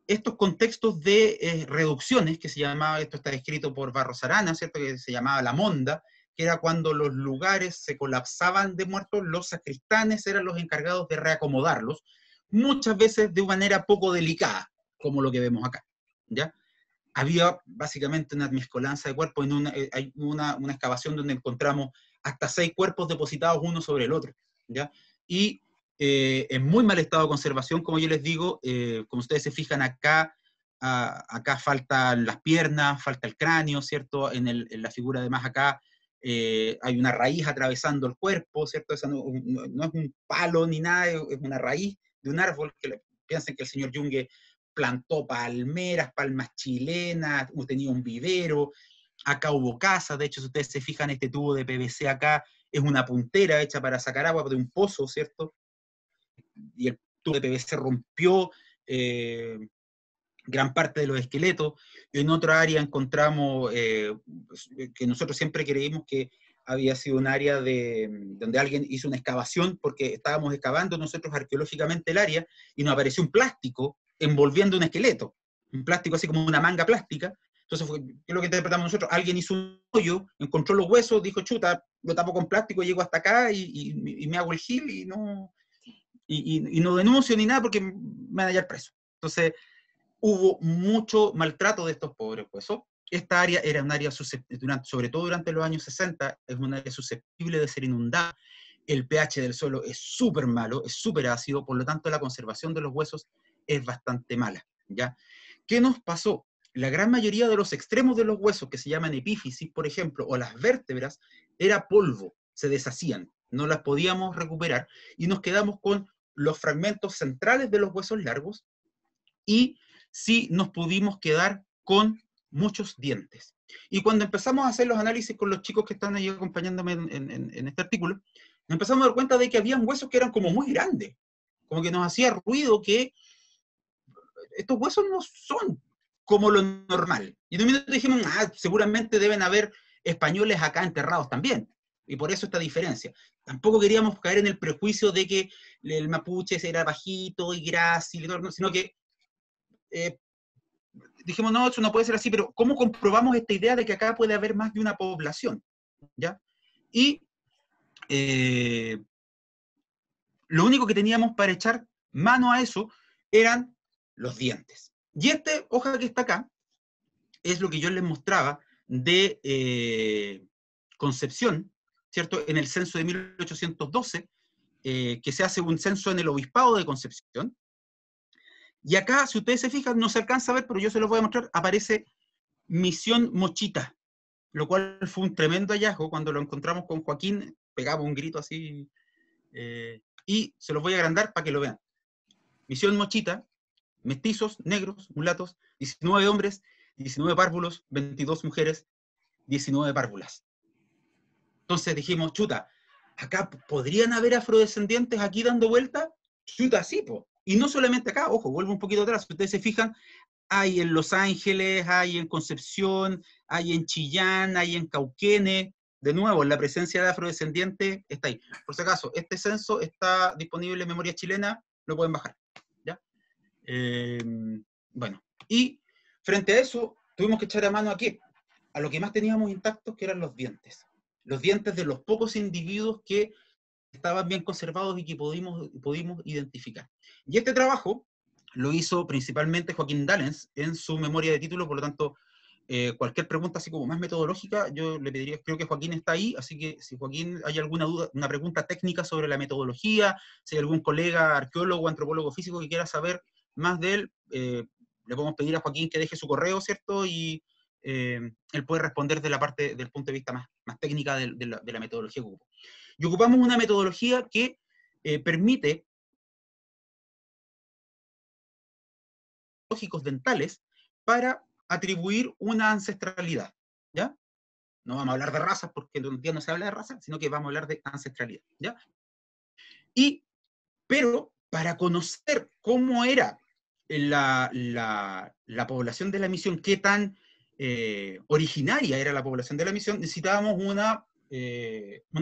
estos contextos de reducciones, que se llamaba, esto está escrito por Barros Arana, ¿cierto? Que se llamaba la monda, que era cuando los lugares se colapsaban de muertos, los sacristanes eran los encargados de reacomodarlos, muchas veces de manera poco delicada, como lo que vemos acá, ¿ya? Había básicamente una mezcolanza de cuerpos, hay una excavación donde encontramos hasta 6 cuerpos depositados uno sobre el otro, ¿ya? Y en muy mal estado de conservación, como yo les digo, como ustedes se fijan acá, acá faltan las piernas, falta el cráneo, ¿cierto? En la figura además acá hay una raíz atravesando el cuerpo, ¿cierto? Esa no es un palo ni nada, es una raíz de un árbol que piensen que el señor Junge plantó palmeras, palmas chilenas, tenía un vivero, acá hubo casas, de hecho si ustedes se fijan este tubo de PVC acá es una puntera hecha para sacar agua de un pozo, ¿cierto? Y el tubo de PVC rompió gran parte de los esqueletos. En otra área encontramos que nosotros siempre creímos que había sido un área donde alguien hizo una excavación porque estábamos excavando nosotros arqueológicamente el área y nos apareció un plástico envolviendo un esqueleto, un plástico así como una manga plástica. Entonces, ¿qué es lo que interpretamos nosotros? Alguien hizo un hoyo, encontró los huesos, dijo, chuta, lo tapo con plástico, llego hasta acá y me hago el gil y no denuncio ni nada porque me van a hallar preso. Entonces, hubo mucho maltrato de estos pobres huesos. Esta área era un área, sobre todo durante los años 60, es un área susceptible de ser inundada. el pH del suelo es súper malo, es súper ácido, por lo tanto la conservación de los huesos es bastante mala, ¿ya? ¿Qué nos pasó? La gran mayoría de los extremos de los huesos, que se llaman epífisis, por ejemplo, o las vértebras, era polvo, se deshacían, no las podíamos recuperar, y nos quedamos con los fragmentos centrales de los huesos largos, y sí nos pudimos quedar con muchos dientes. Y cuando empezamos a hacer los análisis con los chicos que están ahí acompañándome en este artículo, nos empezamos a dar cuenta de que habían huesos que eran como muy grandes, como que nos hacía ruido que estos huesos no son como lo normal. Y de un minuto dijimos, seguramente deben haber españoles acá enterrados también, y por eso esta diferencia. Tampoco queríamos caer en el prejuicio de que el mapuche era bajito y grácil, sino que dijimos, no, eso no puede ser así, pero ¿cómo comprobamos esta idea de que acá puede haber más de una población? ¿Ya? Y lo único que teníamos para echar mano a eso eran los dientes. Y esta hoja que está acá es lo que yo les mostraba de Concepción, ¿cierto? En el censo de 1812, que se hace un censo en el obispado de Concepción. Y acá, si ustedes se fijan, no se alcanza a ver, pero yo se los voy a mostrar, aparece Misión Mochita, lo cual fue un tremendo hallazgo. Cuando lo encontramos con Joaquín, pegaba un grito así, y se los voy a agrandar para que lo vean. Misión Mochita, mestizos, negros, mulatos, 19 hombres, 19 párvulos, 22 mujeres, 19 párvulas. Entonces dijimos, chuta, acá podrían haber afrodescendientes aquí dando vuelta, chuta, sí, po. Y no solamente acá, ojo, vuelvo un poquito atrás, si ustedes se fijan, hay en Los Ángeles, hay en Concepción, hay en Chillán, hay en Cauquenes. De nuevo, la presencia de afrodescendientes está ahí. Por si acaso, este censo está disponible en Memoria Chilena, lo pueden bajar. ¿Ya? Bueno, y frente a eso, tuvimos que echar a mano ¿a qué? A lo que más teníamos intactos, que eran los dientes. Los dientes de los pocos individuos que estaban bien conservados y que pudimos identificar. Y este trabajo lo hizo principalmente Joaquín Dallens en su memoria de título, por lo tanto, cualquier pregunta así como más metodológica, yo le pediría, creo que Joaquín está ahí, así que si Joaquín hay alguna duda, una pregunta técnica sobre la metodología, si hay algún colega arqueólogo, antropólogo físico que quiera saber más de él, le podemos pedir a Joaquín que deje su correo, ¿cierto? Y él puede responder de la parte, del punto de vista más técnica de la metodología que ocupo. Y ocupamos una metodología que permite lógicos dentales para atribuir una ancestralidad, ¿ya? No vamos a hablar de razas porque hoy en día no se habla de razas, sino que vamos a hablar de ancestralidad, ¿ya? Pero para conocer cómo era la población de la misión, qué tan originaria era la población de la misión, necesitábamos una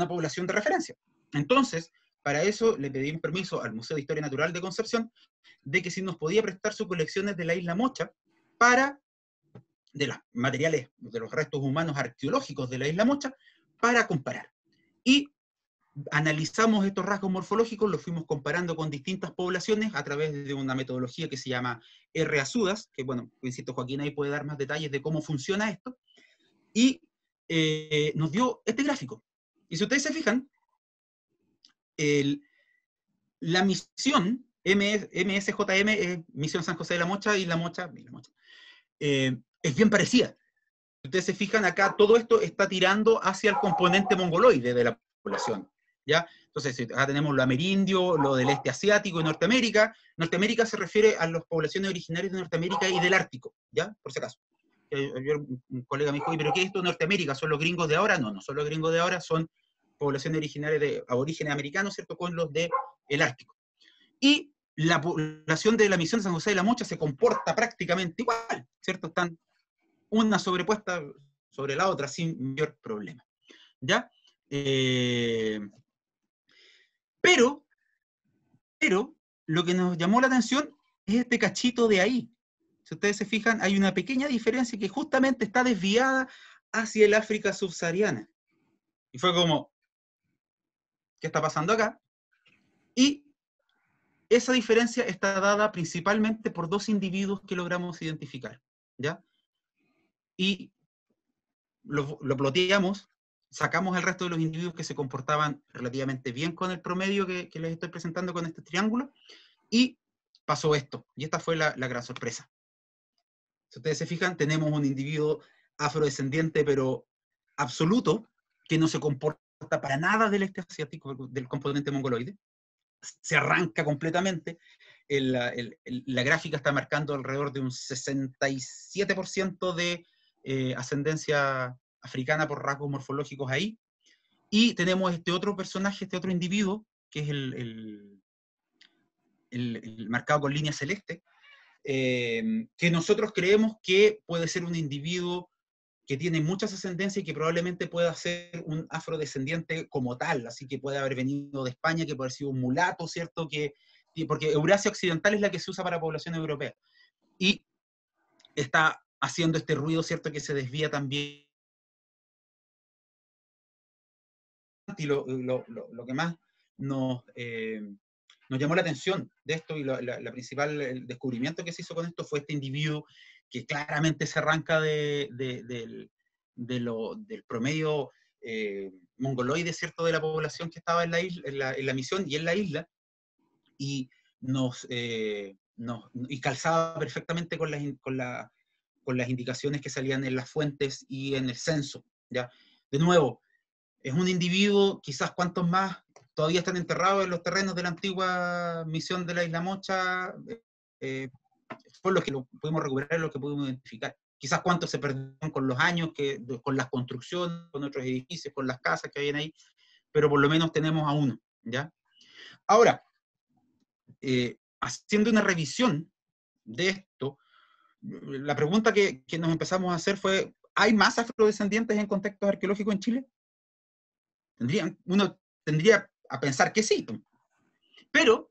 población de referencia. Entonces, para eso le pedimos permiso al Museo de Historia Natural de Concepción de que si nos podía prestar sus colecciones de la isla Mocha de los materiales, de los restos humanos arqueológicos de la isla Mocha, para comparar. Y analizamos estos rasgos morfológicos, los fuimos comparando con distintas poblaciones a través de una metodología que se llama R-ASUDAS, que bueno, insisto, Joaquín ahí puede dar más detalles de cómo funciona esto, y nos dio este gráfico. Y si ustedes se fijan, la misión MSJM es Misión San José de la Mocha, y la Mocha es bien parecida. Si ustedes se fijan acá, todo esto está tirando hacia el componente mongoloide de la población, ¿ya? Entonces, acá tenemos lo amerindio, lo del este asiático y Norteamérica. Norteamérica se refiere a las poblaciones originarias de Norteamérica y del Ártico, ¿ya? Por si acaso. Un colega me dijo, pero ¿qué es esto de Norteamérica? ¿Son los gringos de ahora? No, no son los gringos de ahora, son poblaciones originarias de aborígenes americanos, ¿cierto? Con los del Ártico. Y la población de la misión de San José de la Mocha se comporta prácticamente igual, ¿cierto? Están una sobrepuesta sobre la otra sin mayor problema, ¿ya? Pero lo que nos llamó la atención es este cachito de ahí. Si ustedes se fijan, hay una pequeña diferencia que justamente está desviada hacia el África subsahariana. Y fue como, ¿qué está pasando acá? Y esa diferencia está dada principalmente por dos individuos que logramos identificar, ¿ya? Y lo ploteamos, sacamos el resto de los individuos que se comportaban relativamente bien con el promedio que les estoy presentando con este triángulo, y pasó esto, y esta fue la gran sorpresa. Si ustedes se fijan, tenemos un individuo afrodescendiente, pero absoluto, que no se comporta para nada del este asiático, del componente mongoloide, se arranca completamente. La gráfica está marcando alrededor de un 67% de ascendencia africana por rasgos morfológicos ahí, y tenemos este otro personaje, este otro individuo, que es el marcado con línea celeste, que nosotros creemos que puede ser un individuo que tiene muchas ascendencias y que probablemente pueda ser un afrodescendiente como tal, así que puede haber venido de España, que puede haber sido un mulato, ¿cierto? Porque Eurasia Occidental es la que se usa para población europea. Y está haciendo este ruido, ¿cierto? Que se desvía también. Y lo que más nos llamó la atención de esto, y la principal el descubrimiento que se hizo con esto, fue este individuo que claramente se arranca del promedio mongoloide, ¿cierto?, de la población que estaba en la, isla, en la misión y en la isla, y y calzaba perfectamente con las indicaciones que salían en las fuentes y en el censo, ¿ya? De nuevo, es un individuo, quizás cuantos más todavía están enterrados en los terrenos de la antigua misión de la Isla Mocha, fue lo que lo pudimos recuperar, lo que pudimos identificar. Quizás cuántos se perdieron con los años, con las construcciones, con otros edificios, con las casas que habían ahí, pero por lo menos tenemos a uno, ¿ya? Ahora, haciendo una revisión de esto, la pregunta que nos empezamos a hacer fue, ¿hay más afrodescendientes en contextos arqueológicos en Chile? Uno tendría a pensar que sí, pero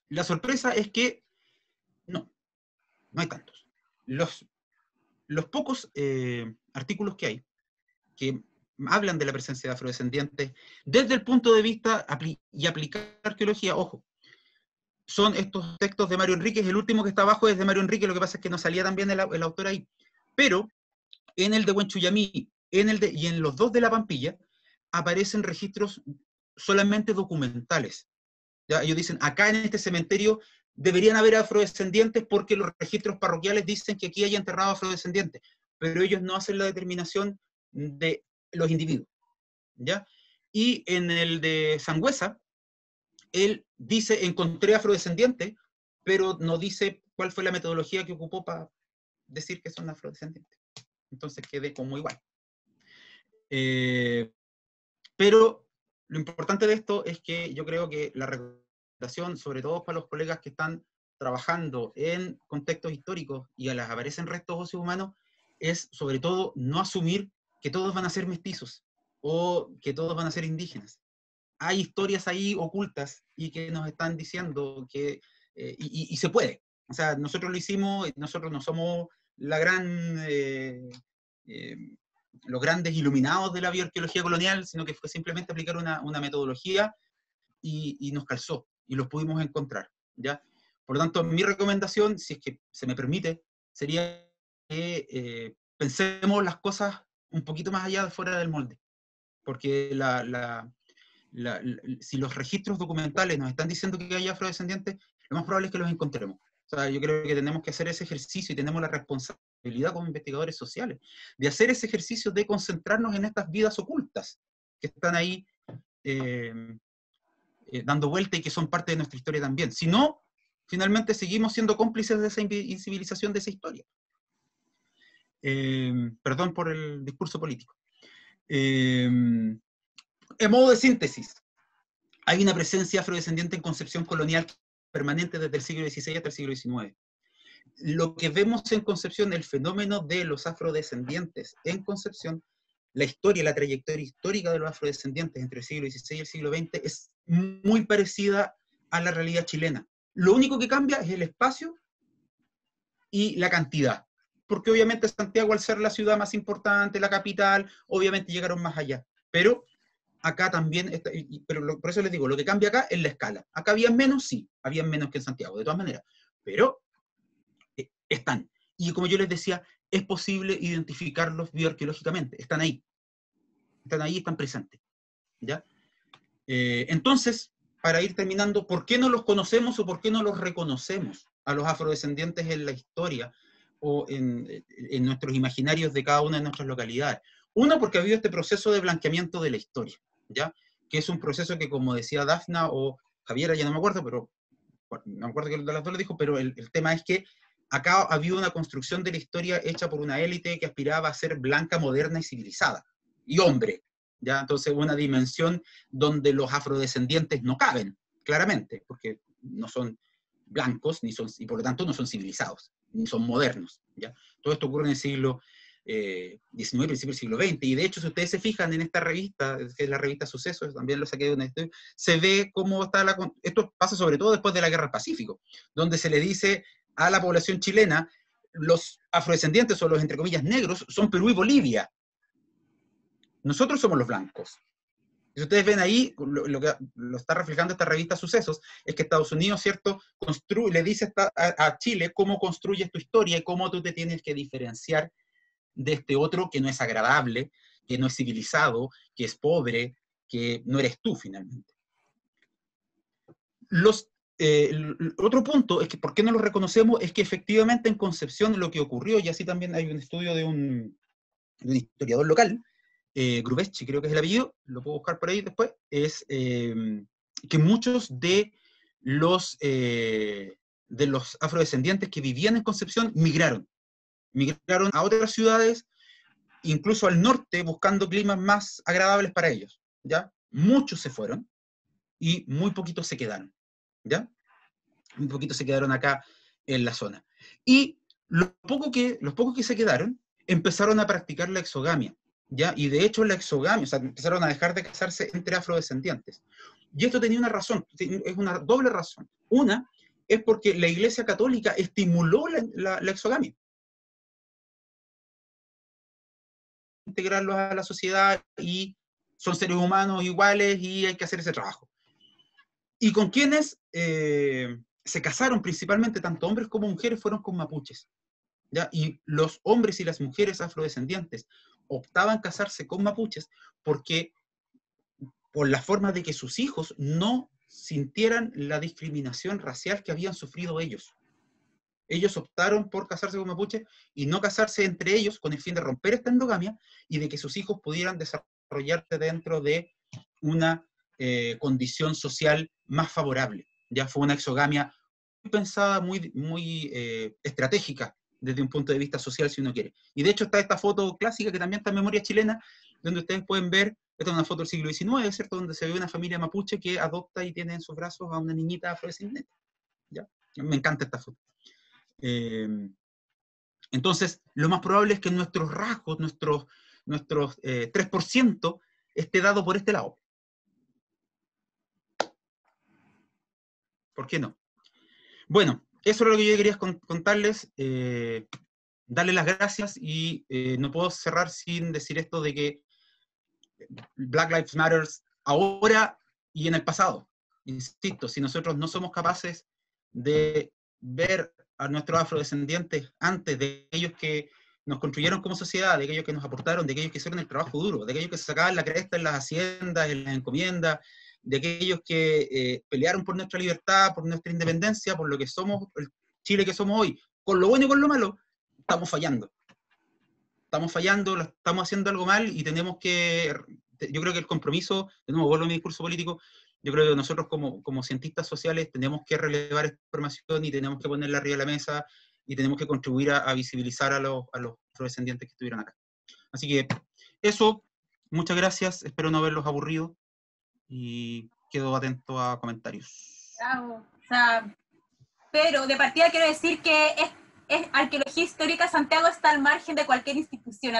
la sorpresa es que no hay tantos. Los pocos artículos que hay que hablan de la presencia de afrodescendientes desde el punto de vista y aplicar arqueología, ojo, son estos textos de Mario Enríquez. El último que está abajo es de Mario Enríquez, lo que pasa es que no salía también el autor ahí, pero en el de Huenchuyamí y en los dos de La Pampilla aparecen registros solamente documentales. ¿Ya? Ellos dicen, acá en este cementerio deberían haber afrodescendientes porque los registros parroquiales dicen que aquí hay enterrados afrodescendientes, pero ellos no hacen la determinación de los individuos, ¿ya? Y en el de Sangüesa, él dice, encontré afrodescendientes, pero no dice cuál fue la metodología que ocupó para decir que son afrodescendientes. Entonces quedé como igual. Pero lo importante de esto es que yo creo que la recomendación, sobre todo para los colegas que están trabajando en contextos históricos y a las aparecen restos óseos humanos, es sobre todo no asumir que todos van a ser mestizos o que todos van a ser indígenas. Hay historias ahí ocultas y que nos están diciendo que, y se puede. O sea, nosotros lo hicimos, nosotros no somos la gran... los grandes iluminados de la bioarqueología colonial, sino que fue simplemente aplicar una metodología y nos calzó, y los pudimos encontrar, ¿ya? Por lo tanto, mi recomendación, si es que se me permite, sería que pensemos las cosas un poquito más allá de fuera del molde, porque si los registros documentales nos están diciendo que hay afrodescendientes, lo más probable es que los encontremos. O sea, yo creo que tenemos que hacer ese ejercicio y tenemos la responsabilidad como investigadores sociales de hacer ese ejercicio de concentrarnos en estas vidas ocultas que están ahí dando vuelta y que son parte de nuestra historia también. Si no, finalmente seguimos siendo cómplices de esa invisibilización de esa historia. Perdón por el discurso político. En modo de síntesis, hay una presencia afrodescendiente en Concepción colonial permanente desde el siglo XVI hasta el siglo XIX. Lo que vemos en Concepción, el fenómeno de los afrodescendientes en Concepción, la historia, la trayectoria histórica de los afrodescendientes entre el siglo XVI y el siglo XX es muy parecida a la realidad chilena. Lo único que cambia es el espacio y la cantidad, porque obviamente Santiago, al ser la ciudad más importante, la capital, obviamente llegaron más allá, pero acá también, pero por eso les digo, lo que cambia acá es la escala. Acá habían menos, sí, habían menos que en Santiago, de todas maneras, pero están. Y como yo les decía, es posible identificarlos bioarqueológicamente, están ahí. están ahí, están presentes, ¿ya? Entonces, para ir terminando, ¿por qué no los conocemos o por qué no los reconocemos a los afrodescendientes en la historia o en nuestros imaginarios de cada una de nuestras localidades? Uno, porque ha habido este proceso de blanqueamiento de la historia, ¿ya? Que es un proceso que, como decía Dafna o Javiera, ya no me acuerdo, pero no me acuerdo que de las dos lo dijo, pero el tema es que acá ha habido una construcción de la historia hecha por una élite que aspiraba a ser blanca, moderna y civilizada, y hombre, ¿ya? Entonces una dimensión donde los afrodescendientes no caben, claramente, porque no son blancos, ni son, y por lo tanto no son civilizados, ni son modernos, ¿ya? Todo esto ocurre en el siglo XIX, principio del siglo XX, y de hecho si ustedes se fijan en esta revista, que es la revista Sucesos, también lo saqué de un estudio, se ve cómo está esto pasa sobre todo después de la Guerra del Pacífico, donde se le dice a la población chilena, los afrodescendientes o los, entre comillas, negros, son Perú y Bolivia. Nosotros somos los blancos. Si ustedes ven ahí, lo que lo está reflejando esta revista Sucesos, es que Estados Unidos, ¿cierto?, le dice a Chile cómo construyes tu historia y cómo tú te tienes que diferenciar de este otro que no es agradable, que no es civilizado, que es pobre, que no eres tú finalmente. Otro punto es que ¿por qué no lo reconocemos? Es que efectivamente en Concepción lo que ocurrió, y así también hay un estudio de un historiador local, Grubeschi creo que es el apellido, lo puedo buscar por ahí después, es que muchos de los afrodescendientes que vivían en Concepción migraron a otras ciudades, incluso al norte, buscando climas más agradables para ellos, ¿ya? Muchos se fueron y muy poquitos se quedaron, ¿ya? Muy poquitos se quedaron acá en la zona. Y los pocos que se quedaron empezaron a practicar la exogamia, ¿ya? Y de hecho la exogamia, o sea, empezaron a dejar de casarse entre afrodescendientes. Y esto tenía una razón, es una doble razón. Una es porque la Iglesia Católica estimuló la exogamia. Integrarlos a la sociedad y son seres humanos iguales y hay que hacer ese trabajo. Y con quienes se casaron principalmente, tanto hombres como mujeres, fueron con mapuches, ¿ya? Y los hombres y las mujeres afrodescendientes optaban casarse con mapuches porque por la forma de que sus hijos no sintieran la discriminación racial que habían sufrido ellos. Ellos optaron por casarse con mapuches y no casarse entre ellos con el fin de romper esta endogamia y de que sus hijos pudieran desarrollarse dentro de una condición social más favorable. Ya fue una exogamia muy pensada, muy estratégica desde un punto de vista social, si uno quiere. Y de hecho está esta foto clásica que también está en Memoria Chilena, donde ustedes pueden ver, esta es una foto del siglo XIX, ¿cierto?, donde se ve una familia mapuche que adopta y tiene en sus brazos a una niñita afrodescendiente. ¿Ya? Me encanta esta foto. Entonces, lo más probable es que nuestros rasgos, nuestros 3% esté dado por este lado. ¿Por qué no? Bueno, eso es lo que yo quería contarles, darles las gracias y no puedo cerrar sin decir esto de que Black Lives Matter ahora y en el pasado. Insisto, si nosotros no somos capaces de ver a nuestros afrodescendientes antes, de aquellos que nos construyeron como sociedad, de aquellos que nos aportaron, de aquellos que hicieron el trabajo duro, de aquellos que se sacaban la cresta en las haciendas, en las encomiendas, de aquellos que pelearon por nuestra libertad, por nuestra independencia, por lo que somos, el Chile que somos hoy, con lo bueno y con lo malo, estamos fallando. Estamos fallando, estamos haciendo algo mal y tenemos que, yo creo que el compromiso, de nuevo vuelvo a mi discurso político, yo creo que nosotros como cientistas sociales tenemos que relevar esta información y tenemos que ponerla arriba de la mesa y tenemos que contribuir a visibilizar a los afrodescendientes que estuvieron acá. Así que eso, muchas gracias, espero no haberlos aburrido y quedo atento a comentarios. Bravo. O sea, pero de partida quiero decir que Arqueología Histórica Santiago está al margen de cualquier institución.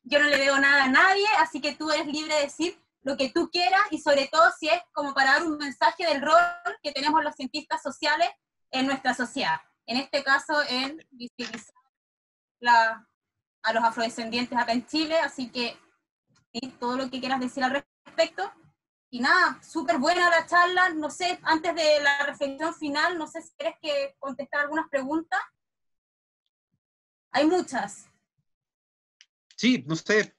Yo no le debo nada a nadie, así que tú eres libre de decir lo que tú quieras y sobre todo si es como para dar un mensaje del rol que tenemos los cientistas sociales en nuestra sociedad. En este caso, en visibilizar a los afrodescendientes acá en Chile, así que ¿sí? Todo lo que quieras decir al respecto. Y nada, súper buena la charla. No sé, antes de la reflexión final, no sé si quieres que contestar algunas preguntas. Hay muchas. Sí, no sé,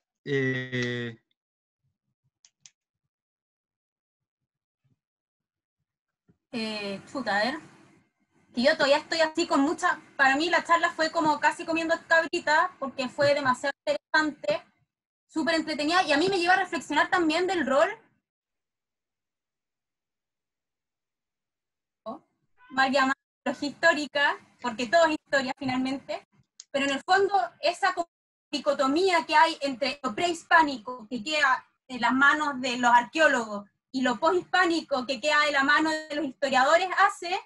Chuta, a ver. Que yo todavía estoy así con mucha... Para mí la charla fue como casi comiendo cabrita, porque fue demasiado interesante, súper entretenida, y a mí me lleva a reflexionar también del rol, mal llamada arqueología histórica, porque todo es historia finalmente, pero en el fondo esa dicotomía que hay entre lo prehispánico, que queda en las manos de los arqueólogos, y lo poshispánico, que queda en la mano de los historiadores, hace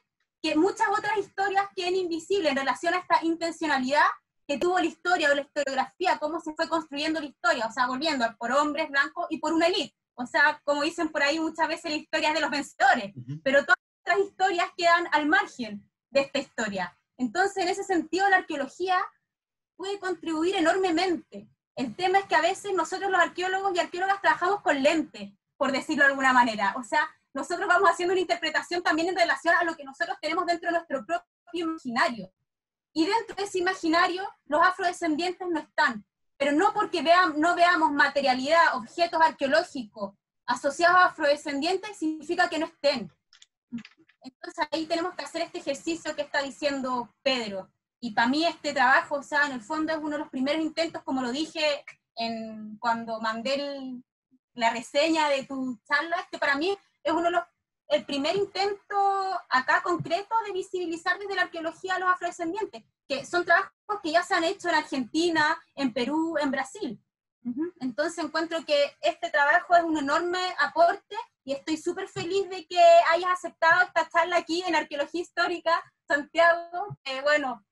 que muchas otras historias queden invisibles en relación a esta intencionalidad que tuvo la historia o la historiografía, cómo se fue construyendo la historia, o sea, volviendo por hombres blancos y por una élite. O sea, como dicen por ahí muchas veces, la historia es de los vencedores, pero todas otras historias quedan al margen de esta historia. Entonces, en ese sentido, la arqueología puede contribuir enormemente. El tema es que a veces nosotros los arqueólogos y arqueólogas trabajamos con lentes, por decirlo de alguna manera. O sea, nosotros vamos haciendo una interpretación también en relación a lo que nosotros tenemos dentro de nuestro propio imaginario. Y dentro de ese imaginario, los afrodescendientes no están. Pero no porque no veamos materialidad, objetos arqueológicos asociados a afrodescendientes, significa que no estén. Entonces ahí tenemos que hacer este ejercicio que está diciendo Pedro. Y para mí este trabajo, o sea, en el fondo es uno de los primeros intentos, como lo dije cuando mandé la reseña de tu charla, para mí es el primer intento acá concreto de visibilizar desde la arqueología a los afrodescendientes, que son trabajos que ya se han hecho en Argentina, en Perú, en Brasil. Entonces encuentro que este trabajo es un enorme aporte y estoy súper feliz de que hayas aceptado esta charla aquí en Arqueología Histórica, Santiago, bueno,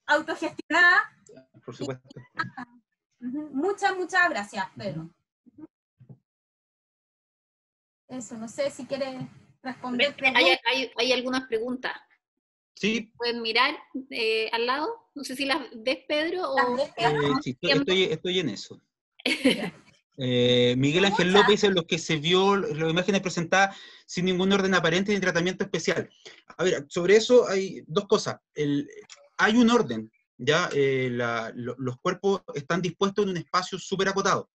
autogestionada. Por supuesto. Muchas gracias, Pedro. Eso, no sé si quieres responder. Hay algunas preguntas. Sí. ¿Pueden mirar al lado? No sé si las ves, Pedro. O... sí, estoy en eso. Miguel Ángel López, en los que se vio las imágenes presentadas sin ningún orden aparente ni tratamiento especial. A ver, sobre eso hay dos cosas. Hay un orden, ¿ya? Los cuerpos están dispuestos en un espacio súper acotado.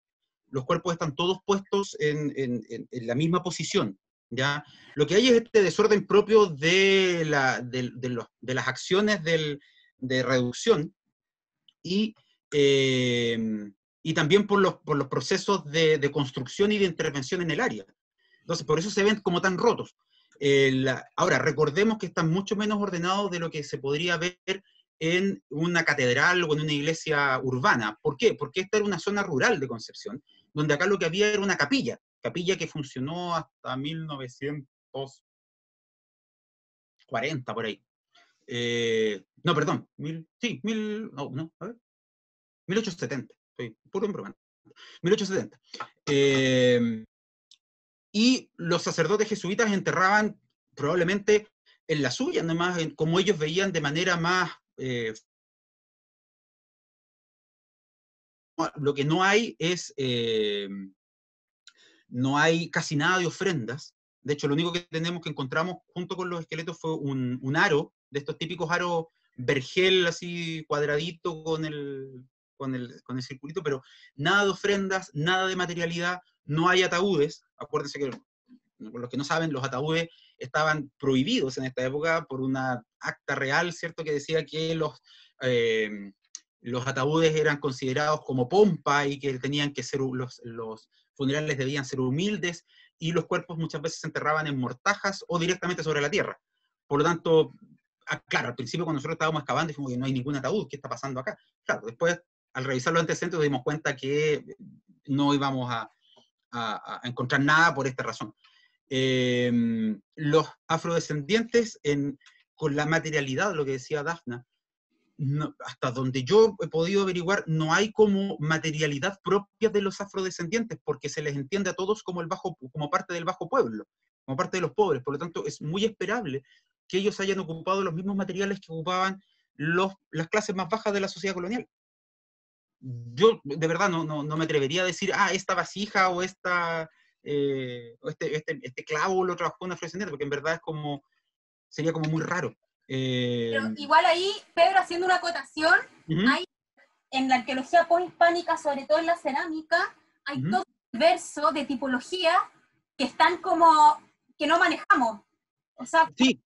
Los cuerpos están todos puestos en la misma posición, ¿ya? Lo que hay es este desorden propio de las acciones de reducción y también por los procesos de construcción y de intervención en el área. Entonces, por eso se ven como tan rotos. Ahora, recordemos que están mucho menos ordenados de lo que se podría ver en una catedral o en una iglesia urbana. ¿Por qué? Porque esta era una zona rural de Concepción, donde acá lo que había era una capilla que funcionó hasta 1940, por ahí. No, perdón, 1870, estoy puro embromando. 1870. Y los sacerdotes jesuitas enterraban probablemente en la suya, nomás, como ellos veían de manera más... lo que no hay es... no hay casi nada de ofrendas. De hecho, lo único que tenemos que encontramos junto con los esqueletos fue un aro, de estos típicos aros vergel, así cuadradito con el circulito, pero nada de ofrendas, nada de materialidad, no hay ataúdes. Acuérdense que, por los que no saben, los ataúdes estaban prohibidos en esta época por una acta real, ¿cierto?, que decía que los ataúdes eran considerados como pompa y que tenían que ser, los funerales debían ser humildes, y los cuerpos muchas veces se enterraban en mortajas o directamente sobre la tierra. Por lo tanto, claro, al principio cuando nosotros estábamos excavando dijimos que no hay ningún ataúd, ¿qué está pasando acá? Claro, después al revisar los antecedentes nos dimos cuenta que no íbamos a encontrar nada por esta razón. Los afrodescendientes, con la materialidad, lo que decía Dafna, no, hasta donde yo he podido averiguar, no hay como materialidad propia de los afrodescendientes, porque se les entiende a todos como parte del bajo pueblo, como parte de los pobres. Por lo tanto, es muy esperable que ellos hayan ocupado los mismos materiales que ocupaban las clases más bajas de la sociedad colonial. Yo, de verdad, no me atrevería a decir, esta vasija o este clavo lo trabajó un afrodescendiente, porque en verdad sería como muy raro. Pero igual ahí, Pedro, haciendo una acotación, hay en la arqueología posthispánica, sobre todo en la cerámica, hay todo un verso de tipología que están como, que no manejamos. O sea, Sí.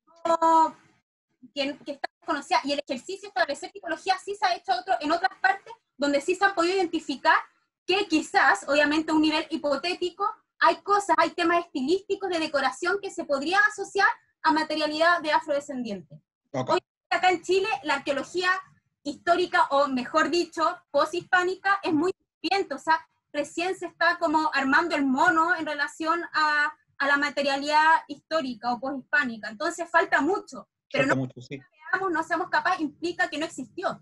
Que está desconocida. Y el ejercicio de establecer tipología sí se ha hecho en otras partes, donde sí se han podido identificar que quizás, obviamente a un nivel hipotético, hay cosas, hay temas estilísticos de decoración que se podrían asociar a materialidad de afrodescendientes. Okay. Hoy acá en Chile la arqueología histórica, o mejor dicho, poshispánica, es muy incipiente, o sea, recién se está como armando el mono en relación a la materialidad histórica o poshispánica. Entonces falta mucho, pero Falta no mucho, sí. veamos, no seamos capaces, implica que no existió.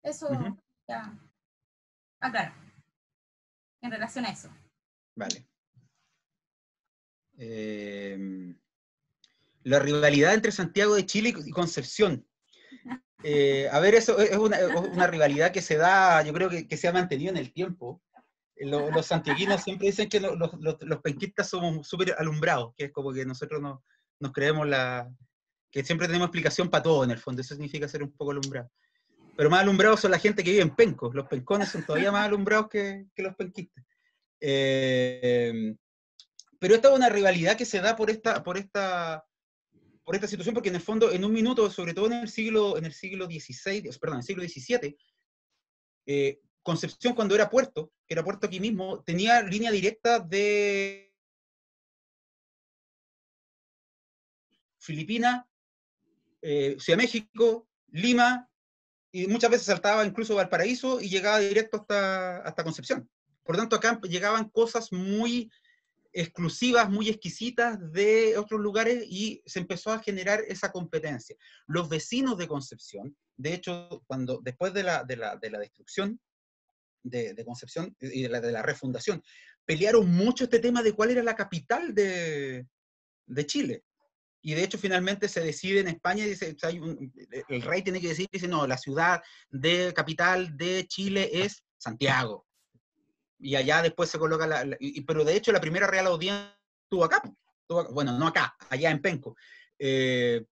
Eso ya aclaro, en relación a eso. Vale. La rivalidad entre Santiago de Chile y Concepción. A ver, eso es una rivalidad que se da, yo creo que se ha mantenido en el tiempo. Los santiaguinos siempre dicen que los penquistas somos súper alumbrados, que es como que nosotros nos creemos que siempre tenemos explicación para todo en el fondo, eso significa ser un poco alumbrados. Pero más alumbrados son la gente que vive en pencos, los pencones son todavía más alumbrados que los penquistas. Pero esta es una rivalidad que se da por esta situación, porque en el fondo, en un minuto, sobre todo en el siglo XVI, perdón, en el siglo XVII, Concepción, cuando era puerto, que era puerto aquí mismo, tenía línea directa de Filipinas, Ciudad de México, Lima, y muchas veces saltaba incluso Valparaíso y llegaba directo hasta Concepción. Por lo tanto, acá llegaban cosas muy exclusivas, muy exquisitas de otros lugares y se empezó a generar esa competencia. Los vecinos de Concepción, de hecho, después de la destrucción de Concepción y de la refundación, pelearon mucho este tema de cuál era la capital de Chile. Y de hecho finalmente se decide en España, dice, el rey tiene que decir, dice, no, la ciudad capital de Chile es Santiago. Y allá después se coloca pero de hecho la primera Real Audiencia estuvo acá, bueno, no acá, allá en Penco. Pero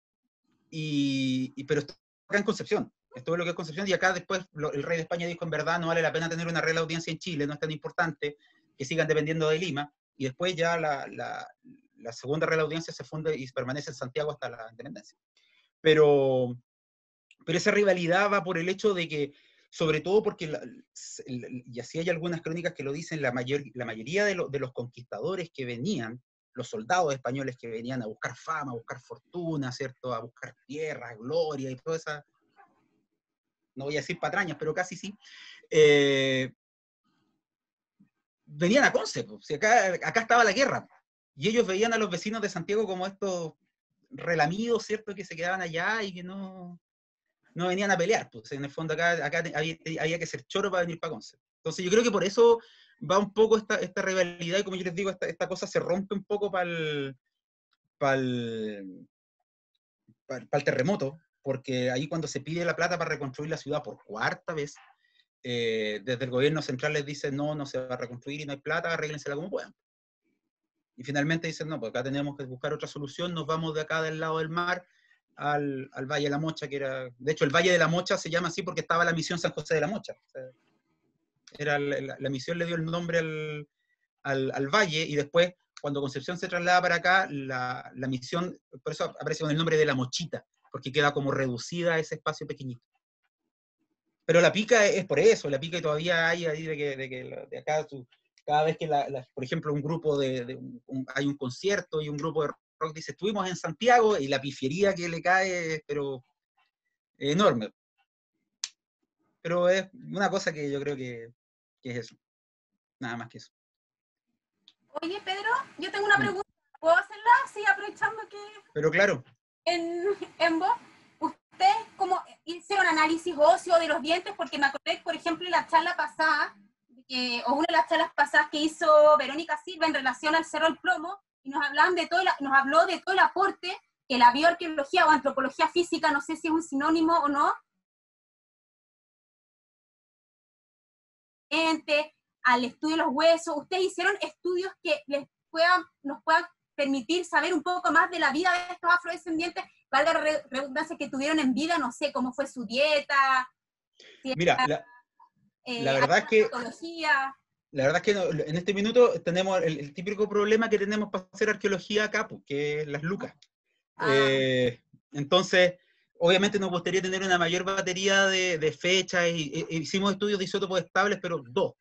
estuvo acá en Concepción, estuvo lo que es Concepción, y acá después el rey de España dijo, en verdad no vale la pena tener una Real Audiencia en Chile, no es tan importante que sigan dependiendo de Lima, y después ya la segunda Real Audiencia se funda y permanece en Santiago hasta la independencia. Pero esa rivalidad va por el hecho de que, sobre todo porque, y así hay algunas crónicas que lo dicen, la mayoría de los conquistadores que venían, los soldados españoles que venían a buscar fama, a buscar fortuna, ¿cierto? A buscar tierra, gloria y toda esa, no voy a decir patrañas, pero casi sí, venían a Conce, si acá estaba la guerra, y ellos veían a los vecinos de Santiago como estos relamidos, ¿cierto? Que se quedaban allá y que no venían a pelear, pues en el fondo acá había que ser choro para venir para Conce. Entonces yo creo que por eso va un poco esta rivalidad, y como yo les digo, esta cosa se rompe un poco para el terremoto, porque ahí cuando se pide la plata para reconstruir la ciudad por cuarta vez, desde el gobierno central les dice, no se va a reconstruir y no hay plata, arréglensela como puedan. Y finalmente dicen, no, pues acá tenemos que buscar otra solución, nos vamos de acá del lado del mar, al Valle de la Mocha, que era, de hecho el Valle de la Mocha se llama así porque estaba la misión San José de la Mocha. O sea, era la misión le dio el nombre al valle, y después cuando Concepción se traslada para acá, la misión, por eso aparece con el nombre de La Mochita, porque queda como reducida a ese espacio pequeñito. Pero la pica es por eso, la pica todavía hay ahí de acá, cada vez que, por ejemplo, un grupo hay un concierto y un grupo de rock dice, estuvimos en Santiago, y la pifiería que le cae, pero enorme. Pero es una cosa que yo creo que es eso. Nada más que eso. Oye, Pedro, yo tengo una pregunta. ¿Puedo hacerla? Sí, aprovechando que... Pero claro. En vos, ¿ustedes cómo hicieron análisis óseo de los dientes? Porque me acordé, por ejemplo, en la charla pasada, o una de las charlas pasadas que hizo Verónica Silva en relación al Cerro del Plomo, y nos habló de todo el aporte que la bioarqueología o antropología física, no sé si es un sinónimo o no, al estudio de los huesos. Ustedes hicieron estudios que nos puedan permitir saber un poco más de la vida de estos afrodescendientes, valga la redundancia, que tuvieron en vida, no sé, cómo fue su dieta, Si Mira, la verdad es que arqueología. La verdad es que en este minuto tenemos el típico problema que tenemos para hacer arqueología acá, pues, que es las lucas. Entonces, obviamente nos gustaría tener una mayor batería de fechas, hicimos estudios de isótopos estables, pero dos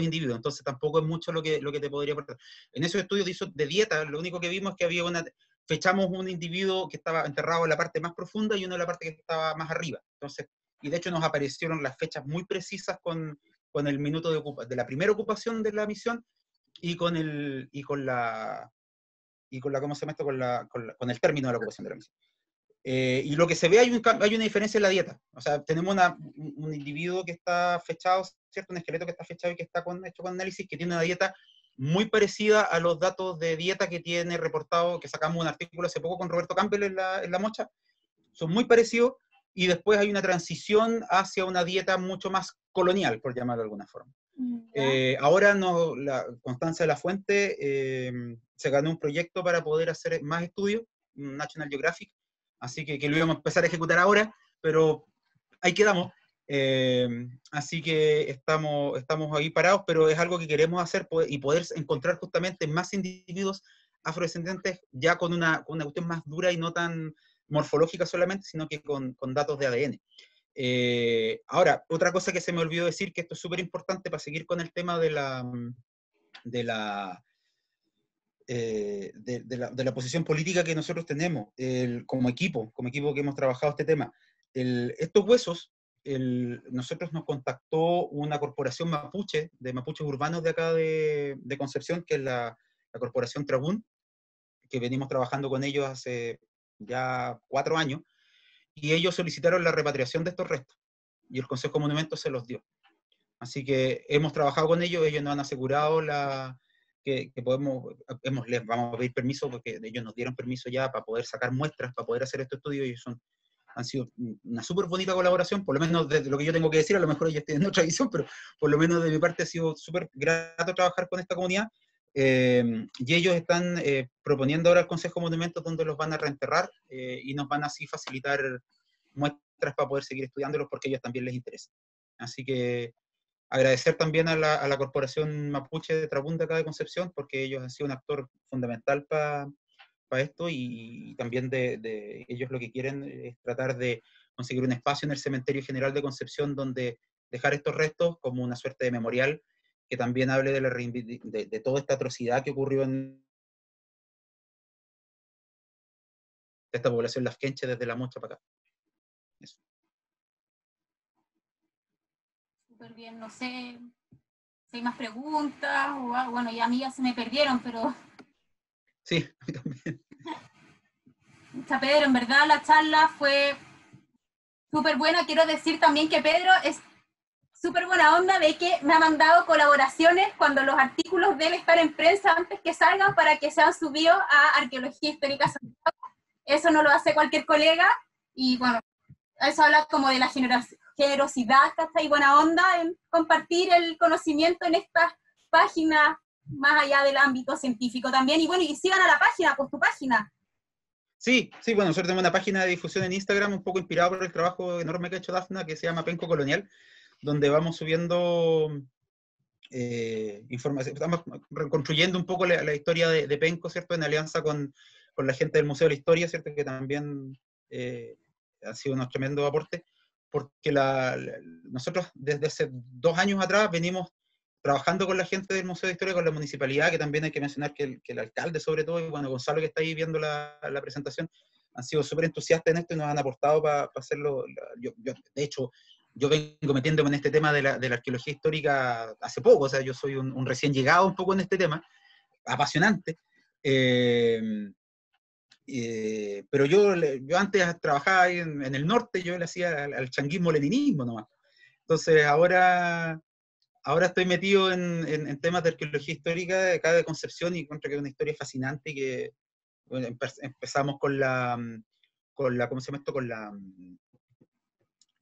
individuos, entonces tampoco es mucho lo que te podría aportar. En esos estudios de dieta, lo único que vimos es que fechamos un individuo que estaba enterrado en la parte más profunda y uno en la parte que estaba más arriba. Entonces, y de hecho nos aparecieron las fechas muy precisas con el minuto de la primera ocupación de la misión y con ¿cómo se llama esto? Con el término de la ocupación de la misión. Y lo que se ve, hay una diferencia en la dieta. O sea, tenemos un individuo que está fechado, ¿cierto? Un esqueleto que está fechado y que está hecho con análisis, que tiene una dieta muy parecida a los datos de dieta que tiene reportado, que sacamos un artículo hace poco con Roberto Campbell en la Mocha. Son muy parecidos, y después hay una transición hacia una dieta mucho más colonial, por llamarlo de alguna forma. Ahora la Constanza de la Fuente se ganó un proyecto para poder hacer más estudios, National Geographic, así que lo íbamos a empezar a ejecutar ahora, pero ahí quedamos. Así que estamos ahí parados, pero es algo que queremos hacer y poder encontrar justamente más individuos afrodescendientes ya con una cuestión más dura y no tan morfológica solamente, sino que con datos de ADN. Ahora, otra cosa que se me olvidó decir, que esto es súper importante para seguir con el tema de la posición política que nosotros tenemos como equipo que hemos trabajado este tema. Estos huesos, nosotros nos contactó una corporación mapuche, de mapuches urbanos de acá de Concepción, que es la corporación Trabún, que venimos trabajando con ellos hace ya 4 años, y ellos solicitaron la repatriación de estos restos, y el Consejo de Monumentos se los dio. Así que hemos trabajado con ellos nos han asegurado que les vamos a pedir permiso, porque ellos nos dieron permiso ya para poder sacar muestras, para poder hacer estos estudios, y han sido una súper bonita colaboración, por lo menos desde lo que yo tengo que decir, a lo mejor ellos tienen otra visión, pero por lo menos de mi parte ha sido súper grato trabajar con esta comunidad. Y ellos están proponiendo ahora al Consejo de Monumentos donde los van a reenterrar, y nos van así facilitar muestras para poder seguir estudiándolos, porque a ellos también les interesa. Así que agradecer también a la Corporación Mapuche de Trabunda acá de Concepción, porque ellos han sido un actor fundamental para esto, y también de ellos lo que quieren es tratar de conseguir un espacio en el Cementerio General de Concepción donde dejar estos restos como una suerte de memorial que también hable de toda esta atrocidad que ocurrió en esta población lafkenche desde la Mocha para acá. Eso. Súper bien, no sé si hay más preguntas, o bueno, ya a mí ya se me perdieron, pero... Sí, a mí también. Pedro, en verdad la charla fue súper buena. Quiero decir también que Pedro es súper buena onda, de que me ha mandado colaboraciones cuando los artículos deben estar en prensa antes que salgan para que sean subidos a Arqueología Histórica Santiago. Eso no lo hace cualquier colega, y bueno, eso habla como de la generosidad, ¿cachai? Y buena onda en compartir el conocimiento en estas páginas más allá del ámbito científico también. Y bueno, y sigan a la página, pues tu página. Sí, bueno, nosotros tenemos una página de difusión en Instagram un poco inspirada por el trabajo enorme que ha hecho Dafna, que se llama Penco Colonial, donde vamos subiendo información, estamos reconstruyendo un poco la historia de Penco, ¿cierto? En alianza con la gente del Museo de la Historia, ¿cierto? Que también ha sido un tremendo aporte, porque nosotros desde hace 2 años atrás venimos trabajando con la gente del Museo de Historia, con la municipalidad, que también hay que mencionar que el alcalde sobre todo, y bueno, Gonzalo que está ahí viendo la presentación, han sido súper entusiastas en esto y nos han aportado para hacerlo. De hecho, yo vengo metiéndome en este tema de la arqueología histórica hace poco, o sea, yo soy un recién llegado un poco en este tema, apasionante, pero yo antes trabajaba ahí en el norte, yo le hacía al changuismo-leninismo nomás. Entonces ahora estoy metido en temas de arqueología histórica de acá de Concepción, y encuentro que es una historia fascinante, y que bueno, empezamos con la ¿cómo se llama esto?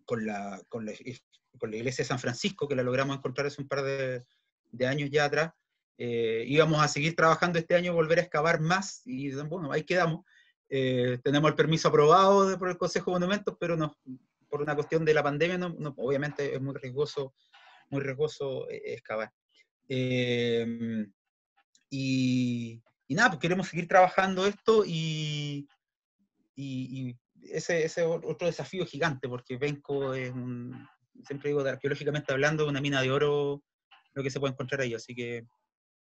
Con la iglesia de San Francisco, que la logramos encontrar hace un par de años ya atrás. Íbamos a seguir trabajando este año, volver a excavar más, y bueno, ahí quedamos. Tenemos el permiso aprobado por el Consejo de Monumentos, pero por una cuestión de la pandemia, obviamente es muy riesgoso excavar. Y nada, pues queremos seguir trabajando esto y ese es otro desafío gigante, porque Penco es siempre digo, arqueológicamente hablando, una mina de oro lo que se puede encontrar ahí, así que,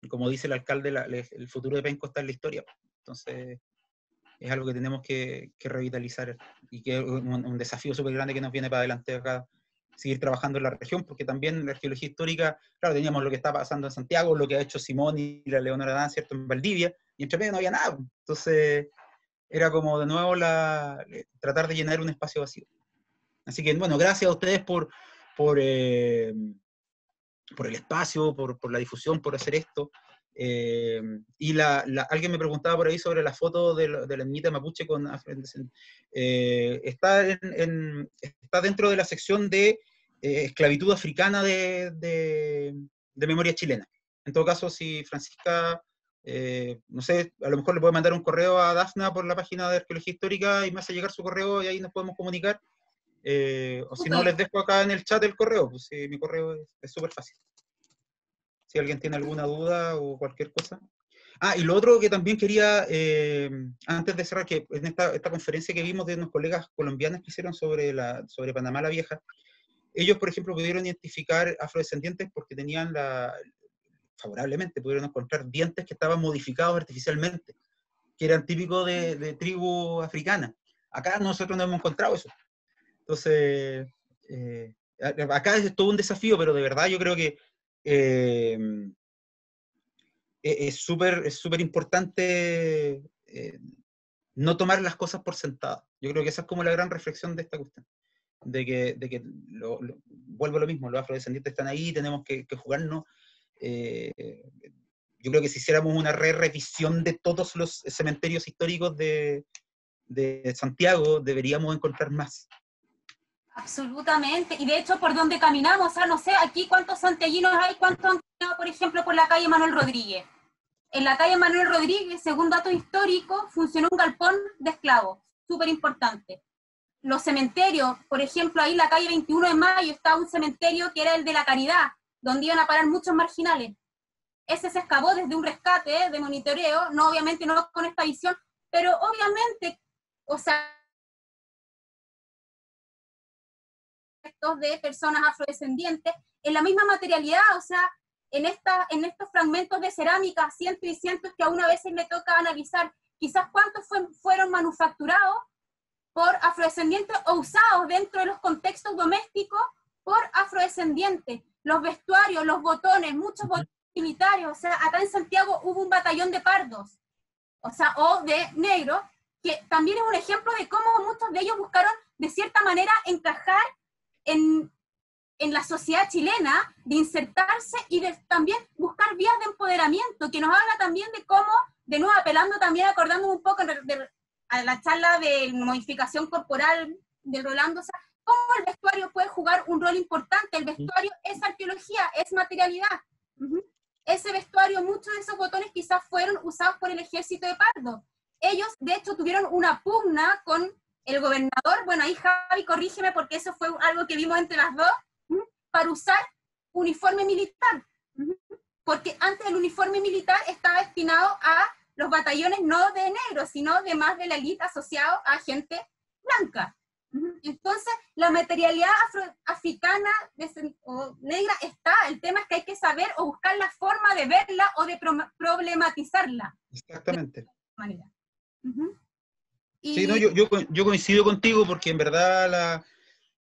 como dice el alcalde, el futuro de Penco está en la historia, entonces es algo que tenemos que revitalizar, y que es un desafío súper grande que nos viene para adelante acá, seguir trabajando en la región, porque también en la arqueología histórica, claro, teníamos lo que está pasando en Santiago, lo que ha hecho Simón y la Leonora Dan, ¿cierto?, en Valdivia, y entre medio no había nada, entonces era como de nuevo tratar de llenar un espacio vacío. Así que, bueno, gracias a ustedes por el espacio, por la difusión, por hacer esto. Y alguien me preguntaba por ahí sobre la foto de la ermita mapuche con está dentro de la sección de esclavitud africana de memoria chilena. En todo caso, si Francisca, no sé, a lo mejor le puede mandar un correo a Dafna por la página de Arqueología Histórica y me hace llegar su correo y ahí nos podemos comunicar. O si no, les dejo acá en el chat el correo, pues sí, mi correo es súper fácil. Si alguien tiene alguna duda o cualquier cosa. Y lo otro que también quería, antes de cerrar, que en esta conferencia que vimos de unos colegas colombianos que hicieron sobre Panamá la Vieja, ellos, por ejemplo, pudieron identificar afrodescendientes porque tenían favorablemente, pudieron encontrar dientes que estaban modificados artificialmente, que eran típicos de tribu africana. Acá nosotros no hemos encontrado eso. Entonces, acá es todo un desafío, pero de verdad yo creo que es súper importante no tomar las cosas por sentadas. Yo creo que esa es como la gran reflexión de esta cuestión. De que vuelvo a lo mismo, los afrodescendientes están ahí, tenemos que jugarnos. Yo creo que si hiciéramos una revisión de todos los cementerios históricos de Santiago, deberíamos encontrar más. Absolutamente, y de hecho por donde caminamos, o sea, no sé, aquí cuántos santiaguinos hay, cuántos han caminado, por ejemplo, por la calle Manuel Rodríguez. En la calle Manuel Rodríguez, según datos históricos, funcionó un galpón de esclavos, súper importante. Los cementerios, por ejemplo, ahí en la calle 21 de Mayo estaba un cementerio que era el de la Caridad, donde iban a parar muchos marginales. Ese se excavó desde un rescate de monitoreo, no obviamente no con esta visión, pero obviamente, o sea, de personas afrodescendientes, en la misma materialidad, o sea, en estos fragmentos de cerámica, cientos y cientos que a una vez le toca analizar, quizás cuántos fueron manufacturados por afrodescendientes o usados dentro de los contextos domésticos por afrodescendientes. Los vestuarios, los botones, muchos botones militares, o sea, acá en Santiago hubo un batallón de pardos, o sea, o de negros, que también es un ejemplo de cómo muchos de ellos buscaron de cierta manera encajar en la sociedad chilena, de insertarse y de también buscar vías de empoderamiento, que nos habla también de cómo, de nuevo apelando también, acordando un poco a la charla de modificación corporal de Rolando, o sea, cómo el vestuario puede jugar un rol importante. El vestuario es arqueología, es materialidad. Ese vestuario, muchos de esos botones quizás fueron usados por el ejército de Pardo. Ellos, de hecho, tuvieron una pugna con el gobernador, bueno, ahí Javi, corrígeme, porque eso fue algo que vimos entre las dos, para usar uniforme militar. Porque antes el uniforme militar estaba destinado a los batallones no de negros, sino de más de la élite asociado a gente blanca. Entonces, la materialidad africana o negra está, el tema es que hay que saber o buscar la forma de verla o de problematizarla. Exactamente. De manera. Sí, no, yo coincido contigo porque en verdad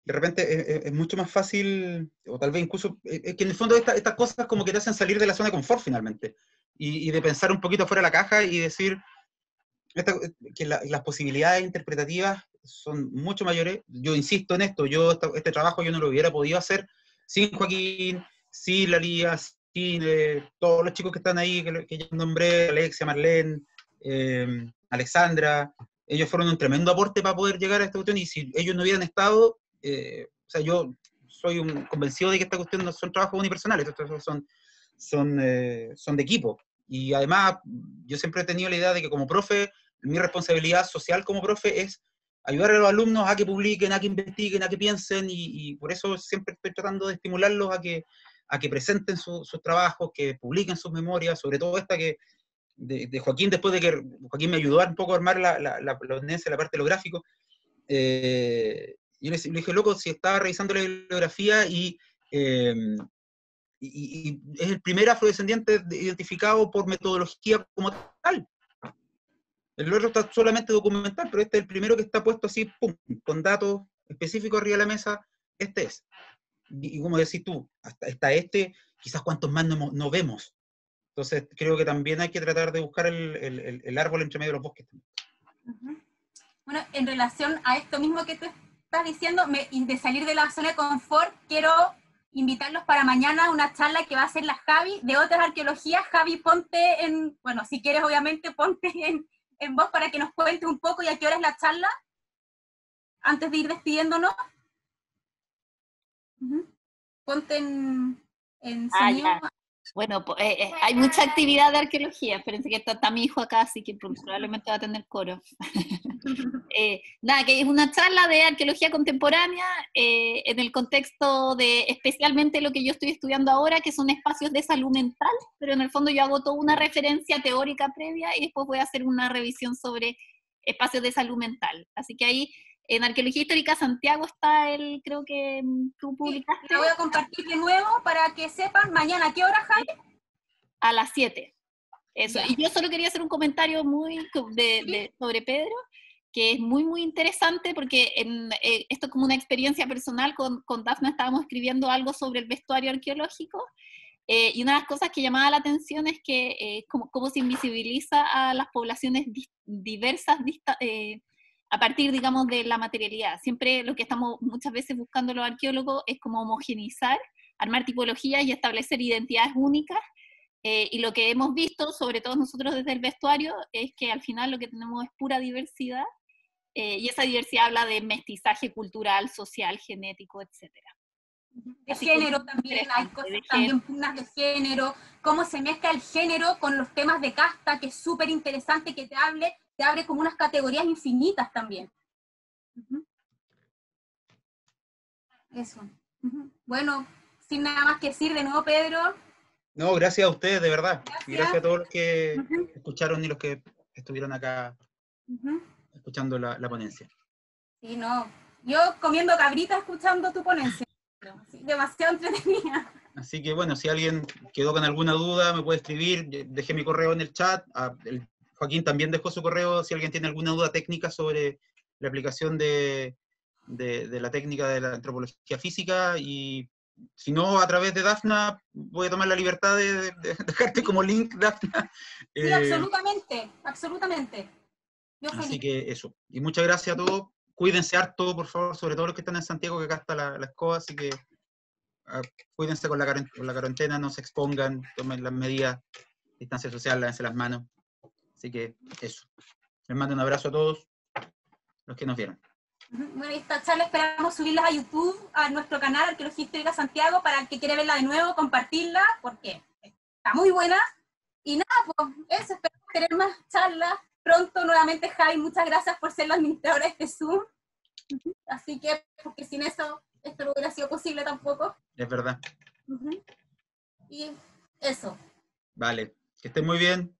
de repente es mucho más fácil, o tal vez incluso, que en el fondo estas cosas como que te hacen salir de la zona de confort finalmente, y de pensar un poquito fuera de la caja y decir que las posibilidades interpretativas son mucho mayores. Yo insisto en esto, este trabajo yo no lo hubiera podido hacer sin Joaquín, sin Lalía, sin todos los chicos que están ahí, que ya nombré, Alexia, Marlene, Alexandra. Ellos fueron un tremendo aporte para poder llegar a esta cuestión, y si ellos no hubieran estado, o sea, yo soy convencido de que esta cuestión no son trabajos unipersonales, estos son de equipo. Y además, yo siempre he tenido la idea de que como profe, mi responsabilidad social como profe es ayudar a los alumnos a que publiquen, a que investiguen, a que piensen, y por eso siempre estoy tratando de estimularlos a que presenten sus trabajos, que publiquen sus memorias, sobre todo esta que de Joaquín, después de que Joaquín me ayudó un poco a armar la ponencia, la parte de lo gráfico. Yo le dije, loco, si estaba revisando la bibliografía y es el primer afrodescendiente identificado por metodología como tal. El otro está solamente documental, pero este es el primero que está puesto así, pum, con datos específicos arriba de la mesa. Este es. Y como decís tú, hasta está este, quizás cuantos más no vemos. Entonces creo que también hay que tratar de buscar el árbol entre medio de los bosques. Bueno, en relación a esto mismo que tú estás diciendo, de salir de la zona de confort, quiero invitarlos para mañana a una charla que va a hacer la Javi de otras arqueologías. Javi, ponte en, bueno, si quieres obviamente ponte en voz para que nos cuentes un poco y a qué hora es la charla, antes de ir despidiéndonos. Ponte en sonido. Ya. Bueno, hay mucha actividad de arqueología. Espérense que está mi hijo acá, así que probablemente va a tener coro. Nada, que es una charla de arqueología contemporánea en el contexto de especialmente lo que yo estoy estudiando ahora, que son espacios de salud mental, pero en el fondo yo hago toda una referencia teórica previa y después voy a hacer una revisión sobre espacios de salud mental. Así que ahí en Arqueología Histórica Santiago está creo que tú publicaste. Sí, lo voy a compartir de nuevo para que sepan mañana. ¿A qué hora, Javi? A las 7. Eso. Ya. Y yo solo quería hacer un comentario sobre Pedro, que es muy, muy interesante, porque esto es como una experiencia personal. Con Dafna estábamos escribiendo algo sobre el vestuario arqueológico, y una de las cosas que llamaba la atención es que cómo se invisibiliza a las poblaciones diversas a partir, digamos, de la materialidad. Siempre lo que estamos muchas veces buscando los arqueólogos es como homogenizar, armar tipologías y establecer identidades únicas, y lo que hemos visto, sobre todo nosotros desde el vestuario, es que al final lo que tenemos es pura diversidad, y esa diversidad habla de mestizaje cultural, social, genético, etc. De género también, hay cosas también pugnas de género, cómo se mezcla el género con los temas de casta, que es súper interesante, que te abre como unas categorías infinitas también. Eso. Bueno, sin nada más que decir, de nuevo, Pedro. No, gracias a ustedes, de verdad. Gracias. Y gracias a todos los que escucharon y los que estuvieron acá escuchando la ponencia. Sí, no. Yo comiendo cabritas escuchando tu ponencia. Sí, demasiado entretenida. Así que bueno, si alguien quedó con alguna duda, me puede escribir. Dejé mi correo en el chat. Joaquín también dejó su correo si alguien tiene alguna duda técnica sobre la aplicación de la técnica de la antropología física. Y si no, a través de Dafna, voy a tomar la libertad de dejarte como link, Dafna. Sí, absolutamente, absolutamente. Así que eso. Y muchas gracias a todos. Cuídense harto, por favor, sobre todo los que están en Santiago, que acá está la escoba, así que cuídense con la cuarentena, no se expongan, tomen las medidas, distancia social, lávense las manos. Así que eso. Les mando un abrazo a todos los que nos vieron. Bueno, esta charla esperamos subirla a YouTube, a nuestro canal Arqueología Histórica Santiago, para el que quiera verla de nuevo, compartirla, porque está muy buena. Y nada, pues eso, esperamos tener más charlas pronto. Nuevamente, Javi, muchas gracias por ser la administradora de este Zoom. Así que, porque sin eso, esto no hubiera sido posible tampoco. Es verdad. Y eso. Vale, que estén muy bien.